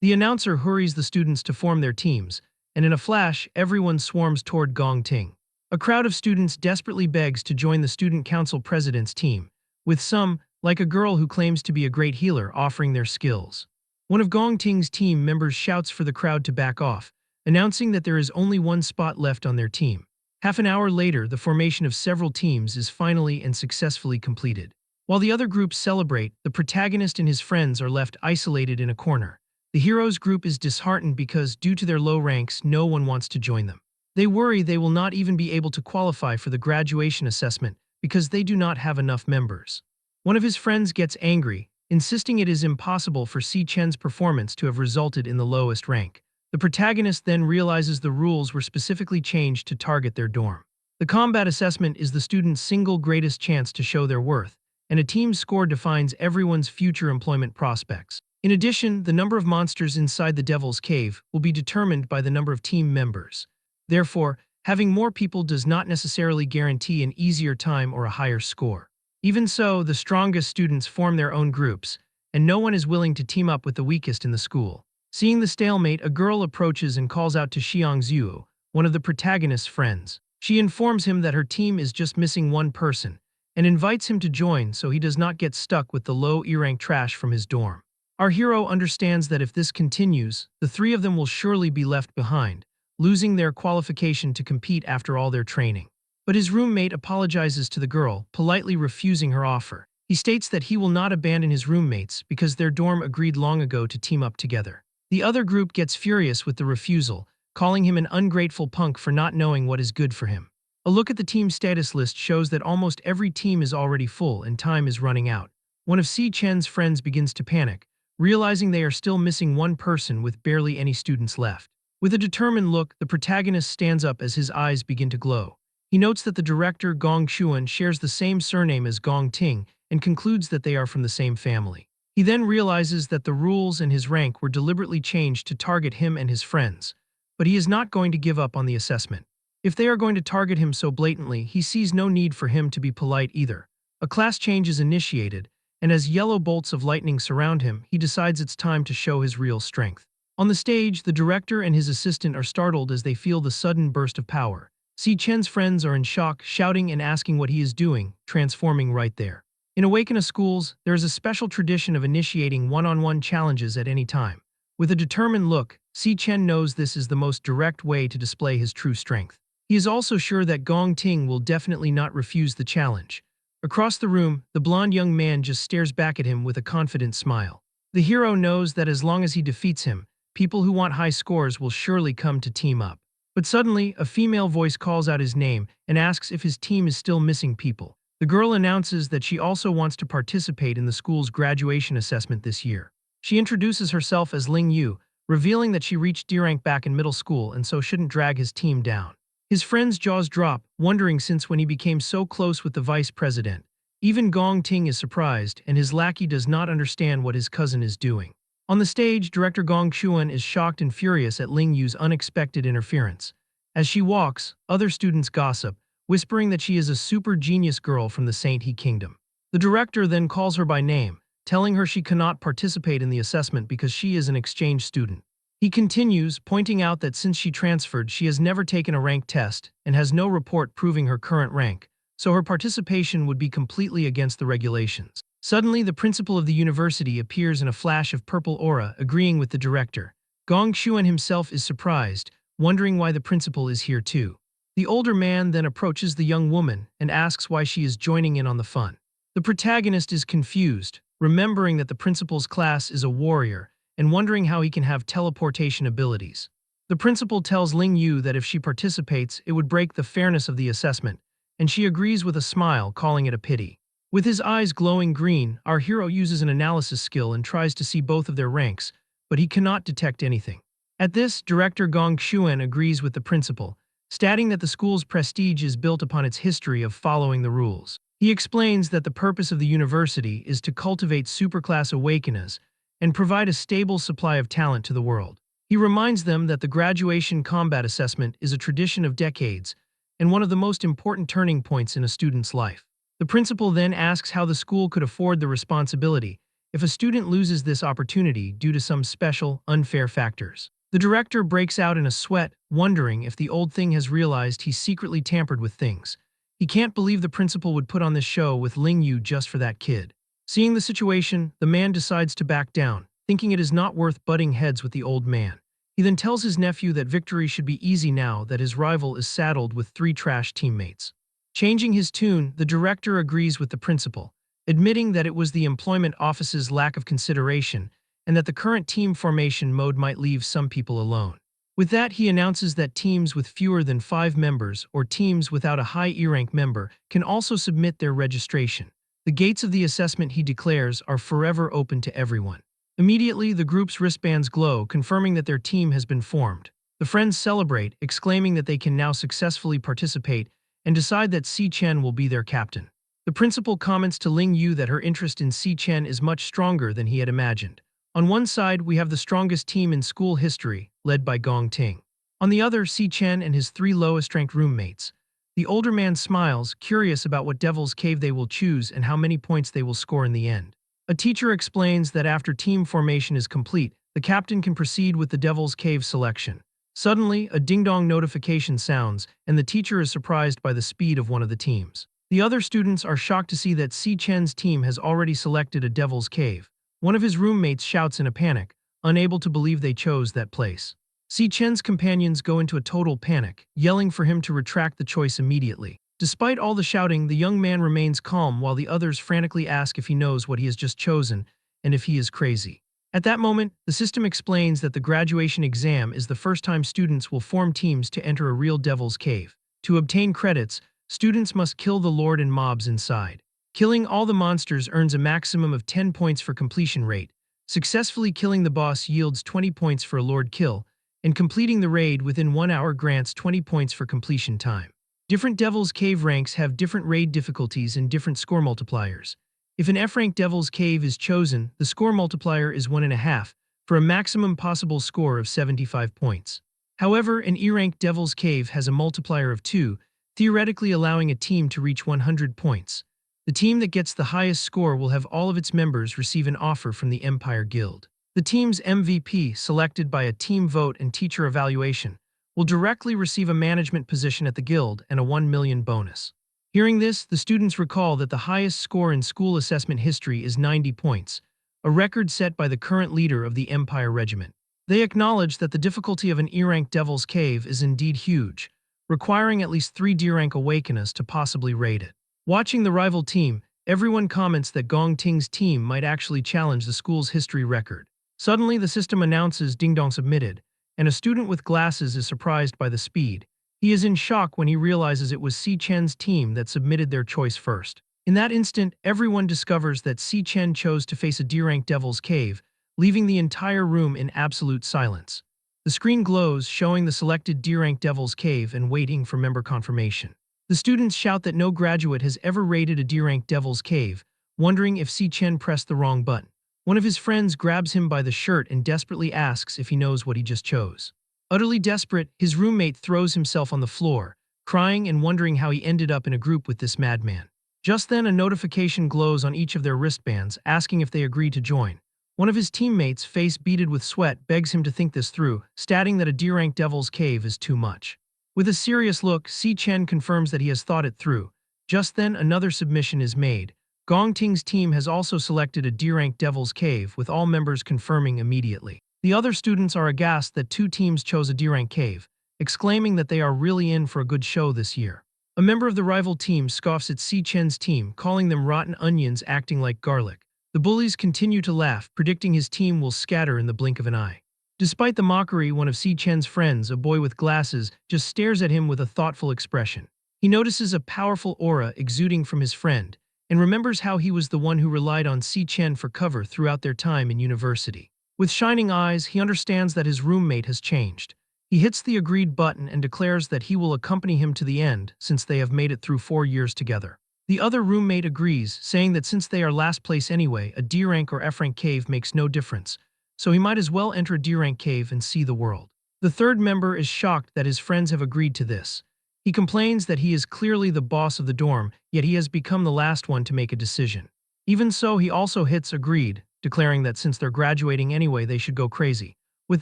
The announcer hurries the students to form their teams, and in a flash, everyone swarms toward Gong Ting. A crowd of students desperately begs to join the student council president's team, with some, like a girl who claims to be a great healer, offering their skills. One of Gong Ting's team members shouts for the crowd to back off, announcing that there is only one spot left on their team. Half an hour later, the formation of several teams is finally and successfully completed. While the other groups celebrate, the protagonist and his friends are left isolated in a corner. The heroes group is disheartened because, due to their low ranks, no one wants to join them. They worry they will not even be able to qualify for the graduation assessment because they do not have enough members. One of his friends gets angry, insisting it is impossible for Si Chen's performance to have resulted in the lowest rank. The protagonist then realizes the rules were specifically changed to target their dorm. The combat assessment is the student's single greatest chance to show their worth, and a team's score defines everyone's future employment prospects. In addition, the number of monsters inside the Devil's Cave will be determined by the number of team members. Therefore, having more people does not necessarily guarantee an easier time or a higher score. Even so, the strongest students form their own groups, and no one is willing to team up with the weakest in the school. Seeing the stalemate, a girl approaches and calls out to Xiang Zhu, one of the protagonist's friends. She informs him that her team is just missing one person, and invites him to join so he does not get stuck with the low E-rank trash from his dorm. Our hero understands that if this continues, the 3 of them will surely be left behind, losing their qualification to compete after all their training. But his roommate apologizes to the girl, politely refusing her offer. He states that he will not abandon his roommates because their dorm agreed long ago to team up together. The other group gets furious with the refusal, calling him an ungrateful punk for not knowing what is good for him. A look at the team status list shows that almost every team is already full and time is running out. One of Si Chen's friends begins to panic, realizing they are still missing one person with barely any students left. With a determined look, the protagonist stands up as his eyes begin to glow. He notes that the director, Gong Xuan, shares the same surname as Gong Ting and concludes that they are from the same family. He then realizes that the rules and his rank were deliberately changed to target him and his friends, but he is not going to give up on the assessment. If they are going to target him so blatantly, he sees no need for him to be polite either. A class change is initiated, and as yellow bolts of lightning surround him, he decides it's time to show his real strength. On the stage, the director and his assistant are startled as they feel the sudden burst of power. Si Chen's friends are in shock, shouting and asking what he is doing, transforming right there. In Awakener schools, there is a special tradition of initiating one-on-one challenges at any time. With a determined look, Si Chen knows this is the most direct way to display his true strength. He is also sure that Gong Ting will definitely not refuse the challenge. Across the room, the blonde young man just stares back at him with a confident smile. The hero knows that as long as he defeats him, people who want high scores will surely come to team up. But suddenly, a female voice calls out his name and asks if his team is still missing people. The girl announces that she also wants to participate in the school's graduation assessment this year. She introduces herself as Ling Yu, revealing that she reached D rank back in middle school and so shouldn't drag his team down. His friend's jaws drop, wondering since when he became so close with the vice president. Even Gong Ting is surprised, and his lackey does not understand what his cousin is doing. On the stage, director Gong Chuan is shocked and furious at Ling Yu's unexpected interference. As she walks, other students gossip, whispering that she is a super genius girl from the Saint He Kingdom. The director then calls her by name, telling her she cannot participate in the assessment because she is an exchange student. He continues, pointing out that since she transferred, she has never taken a rank test and has no report proving her current rank, so her participation would be completely against the regulations. Suddenly, the principal of the university appears in a flash of purple aura, agreeing with the director. Gong Xuan himself is surprised, wondering why the principal is here too. The older man then approaches the young woman and asks why she is joining in on the fun. The protagonist is confused, remembering that the principal's class is a warrior and wondering how he can have teleportation abilities. The principal tells Ling Yu that if she participates, it would break the fairness of the assessment, and she agrees with a smile, calling it a pity. With his eyes glowing green, our hero uses an analysis skill and tries to see both of their ranks, but he cannot detect anything. At this, director Gong Xuan agrees with the principal, stating that the school's prestige is built upon its history of following the rules. He explains that the purpose of the university is to cultivate superclass awakeners and provide a stable supply of talent to the world. He reminds them that the graduation combat assessment is a tradition of decades and one of the most important turning points in a student's life. The principal then asks how the school could afford the responsibility if a student loses this opportunity due to some special, unfair factors. The director breaks out in a sweat, wondering if the old thing has realized he's secretly tampered with things. He can't believe the principal would put on this show with Ling Yu just for that kid. Seeing the situation, the man decides to back down, thinking it is not worth butting heads with the old man. He then tells his nephew that victory should be easy now that his rival is saddled with 3 trash teammates. Changing his tune, the director agrees with the principal, admitting that it was the employment office's lack of consideration and that the current team formation mode might leave some people alone. With that, he announces that teams with fewer than 5 members or teams without a high E-rank member can also submit their registration. The gates of the assessment, he declares, are forever open to everyone. Immediately, the group's wristbands glow, confirming that their team has been formed. The friends celebrate, exclaiming that they can now successfully participate and decide that Si Chen will be their captain. The principal comments to Ling Yu that her interest in Si Chen is much stronger than he had imagined. On one side, we have the strongest team in school history, led by Gong Ting. On the other, Si Chen and his 3 lowest-ranked roommates. The older man smiles, curious about what Devil's Cave they will choose and how many points they will score in the end. A teacher explains that after team formation is complete, the captain can proceed with the Devil's Cave selection. Suddenly, a ding-dong notification sounds, and the teacher is surprised by the speed of one of the teams. The other students are shocked to see that Si Chen's team has already selected a Devil's Cave. One of his roommates shouts in a panic, unable to believe they chose that place. Si Chen's companions go into a total panic, yelling for him to retract the choice immediately. Despite all the shouting, the young man remains calm while the others frantically ask if he knows what he has just chosen and if he is crazy. At that moment, the system explains that the graduation exam is the first time students will form teams to enter a real Devil's Cave. To obtain credits, students must kill the Lord and mobs inside. Killing all the monsters earns a maximum of 10 points for completion rate. Successfully killing the boss yields 20 points for a Lord kill, and completing the raid within 1 hour grants 20 points for completion time. Different Devil's Cave ranks have different raid difficulties and different score multipliers. If an F-rank Devil's Cave is chosen, the score multiplier is 1.5, for a maximum possible score of 75 points. However, an E-rank Devil's Cave has a multiplier of 2, theoretically allowing a team to reach 100 points. The team that gets the highest score will have all of its members receive an offer from the Empire Guild. The team's MVP, selected by a team vote and teacher evaluation, will directly receive a management position at the guild and a 1 million bonus. Hearing this, the students recall that the highest score in school assessment history is 90 points, a record set by the current leader of the Empire Regiment. They acknowledge that the difficulty of an E-rank Devil's Cave is indeed huge, requiring at least 3 D-rank awakeners to possibly raid it. Watching the rival team, everyone comments that Gong Ting's team might actually challenge the school's history record. Suddenly, the system announces Ding Dong submitted, and a student with glasses is surprised by the speed. He is in shock when he realizes it was Si Chen's team that submitted their choice first. In that instant, everyone discovers that Si Chen chose to face a D-rank Devil's Cave, leaving the entire room in absolute silence. The screen glows, showing the selected D-rank Devil's Cave and waiting for member confirmation. The students shout that no graduate has ever raided a D-rank Devil's Cave, wondering if Si Chen pressed the wrong button. One of his friends grabs him by the shirt and desperately asks if he knows what he just chose. Utterly desperate, his roommate throws himself on the floor, crying and wondering how he ended up in a group with this madman. Just then, a notification glows on each of their wristbands, asking if they agree to join. One of his teammates, face beaded with sweat, begs him to think this through, stating that a D-rank Devil's Cave is too much. With a serious look, Si Chen confirms that he has thought it through. Just then, another submission is made. Gong Ting's team has also selected a D-rank Devil's Cave, with all members confirming immediately. The other students are aghast that 2 teams chose a D-rank cave, exclaiming that they are really in for a good show this year. A member of the rival team scoffs at Si Chen's team, calling them rotten onions acting like garlic. The bullies continue to laugh, predicting his team will scatter in the blink of an eye. Despite the mockery, one of Si Chen's friends, a boy with glasses, just stares at him with a thoughtful expression. He notices a powerful aura exuding from his friend, and remembers how he was the one who relied on Si Chen for cover throughout their time in university. With shining eyes, he understands that his roommate has changed. He hits the agreed button and declares that he will accompany him to the end, since they have made it through 4 years together. The other roommate agrees, saying that since they are last place anyway, a D-rank or F-rank cave makes no difference, so he might as well enter a D-rank cave and see the world. The third member is shocked that his friends have agreed to this. He complains that he is clearly the boss of the dorm, yet he has become the last one to make a decision. Even so, he also hits agreed, declaring that since they're graduating anyway, they should go crazy. With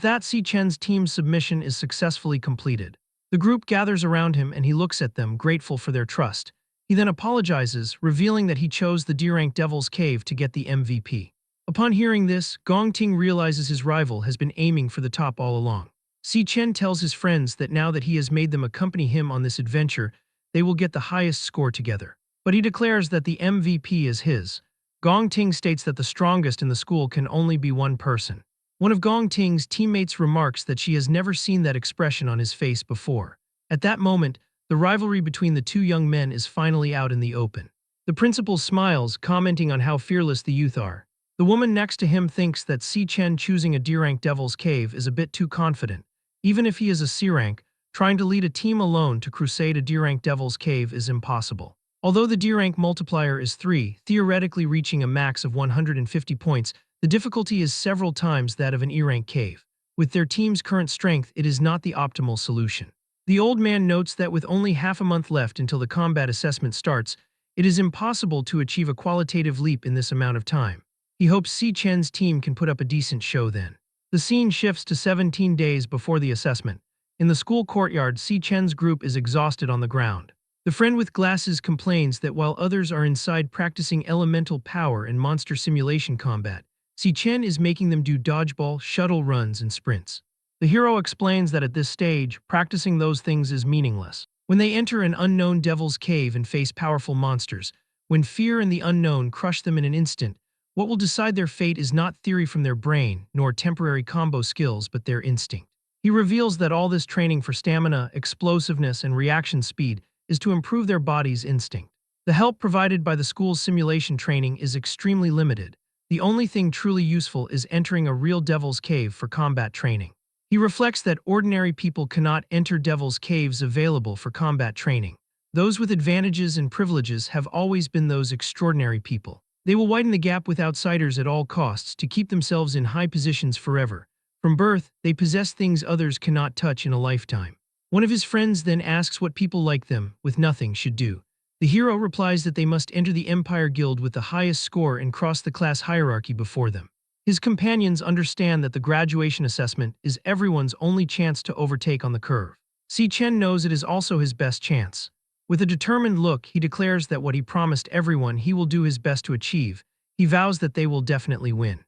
that, Si Chen's team's submission is successfully completed. The group gathers around him and he looks at them, grateful for their trust. He then apologizes, revealing that he chose the D-rank Devil's Cave to get the MVP. Upon hearing this, Gong Ting realizes his rival has been aiming for the top all along. Si Chen tells his friends that now that he has made them accompany him on this adventure, they will get the highest score together. But he declares that the MVP is his. Gong Ting states that the strongest in the school can only be one person. One of Gong Ting's teammates remarks that she has never seen that expression on his face before. At that moment, the rivalry between the 2 young men is finally out in the open. The principal smiles, commenting on how fearless the youth are. The woman next to him thinks that Si Chen choosing a D-rank Devil's Cave is a bit too confident. Even if he is a C-rank, trying to lead a team alone to crusade a D-rank Devil's Cave is impossible. Although the D-rank multiplier is 3, theoretically reaching a max of 150 points, the difficulty is several times that of an E-rank cave. With their team's current strength, it is not the optimal solution. The old man notes that with only half a month left until the combat assessment starts, it is impossible to achieve a qualitative leap in this amount of time. He hopes Si Chen's team can put up a decent show then. The scene shifts to 17 days before the assessment. In the school courtyard, Si Chen's group is exhausted on the ground. The friend with glasses complains that while others are inside practicing elemental power and monster simulation combat, Si Chen is making them do dodgeball, shuttle runs, and sprints. The hero explains that at this stage, practicing those things is meaningless. When they enter an unknown devil's cave and face powerful monsters, when fear and the unknown crush them in an instant, what will decide their fate is not theory from their brain, nor temporary combo skills, but their instinct. He reveals that all this training for stamina, explosiveness, and reaction speed is to improve their body's instinct. The help provided by the school's simulation training is extremely limited. The only thing truly useful is entering a real devil's cave for combat training. He reflects that ordinary people cannot enter devil's caves available for combat training. Those with advantages and privileges have always been those extraordinary people. They will widen the gap with outsiders at all costs to keep themselves in high positions forever. From birth, they possess things others cannot touch in a lifetime. One of his friends then asks what people like them, with nothing, should do. The hero replies that they must enter the Empire Guild with the highest score and cross the class hierarchy before them. His companions understand that the graduation assessment is everyone's only chance to overtake on the curve. Si Chen knows it is also his best chance. With a determined look, he declares that what he promised everyone he will do his best to achieve. He vows that they will definitely win.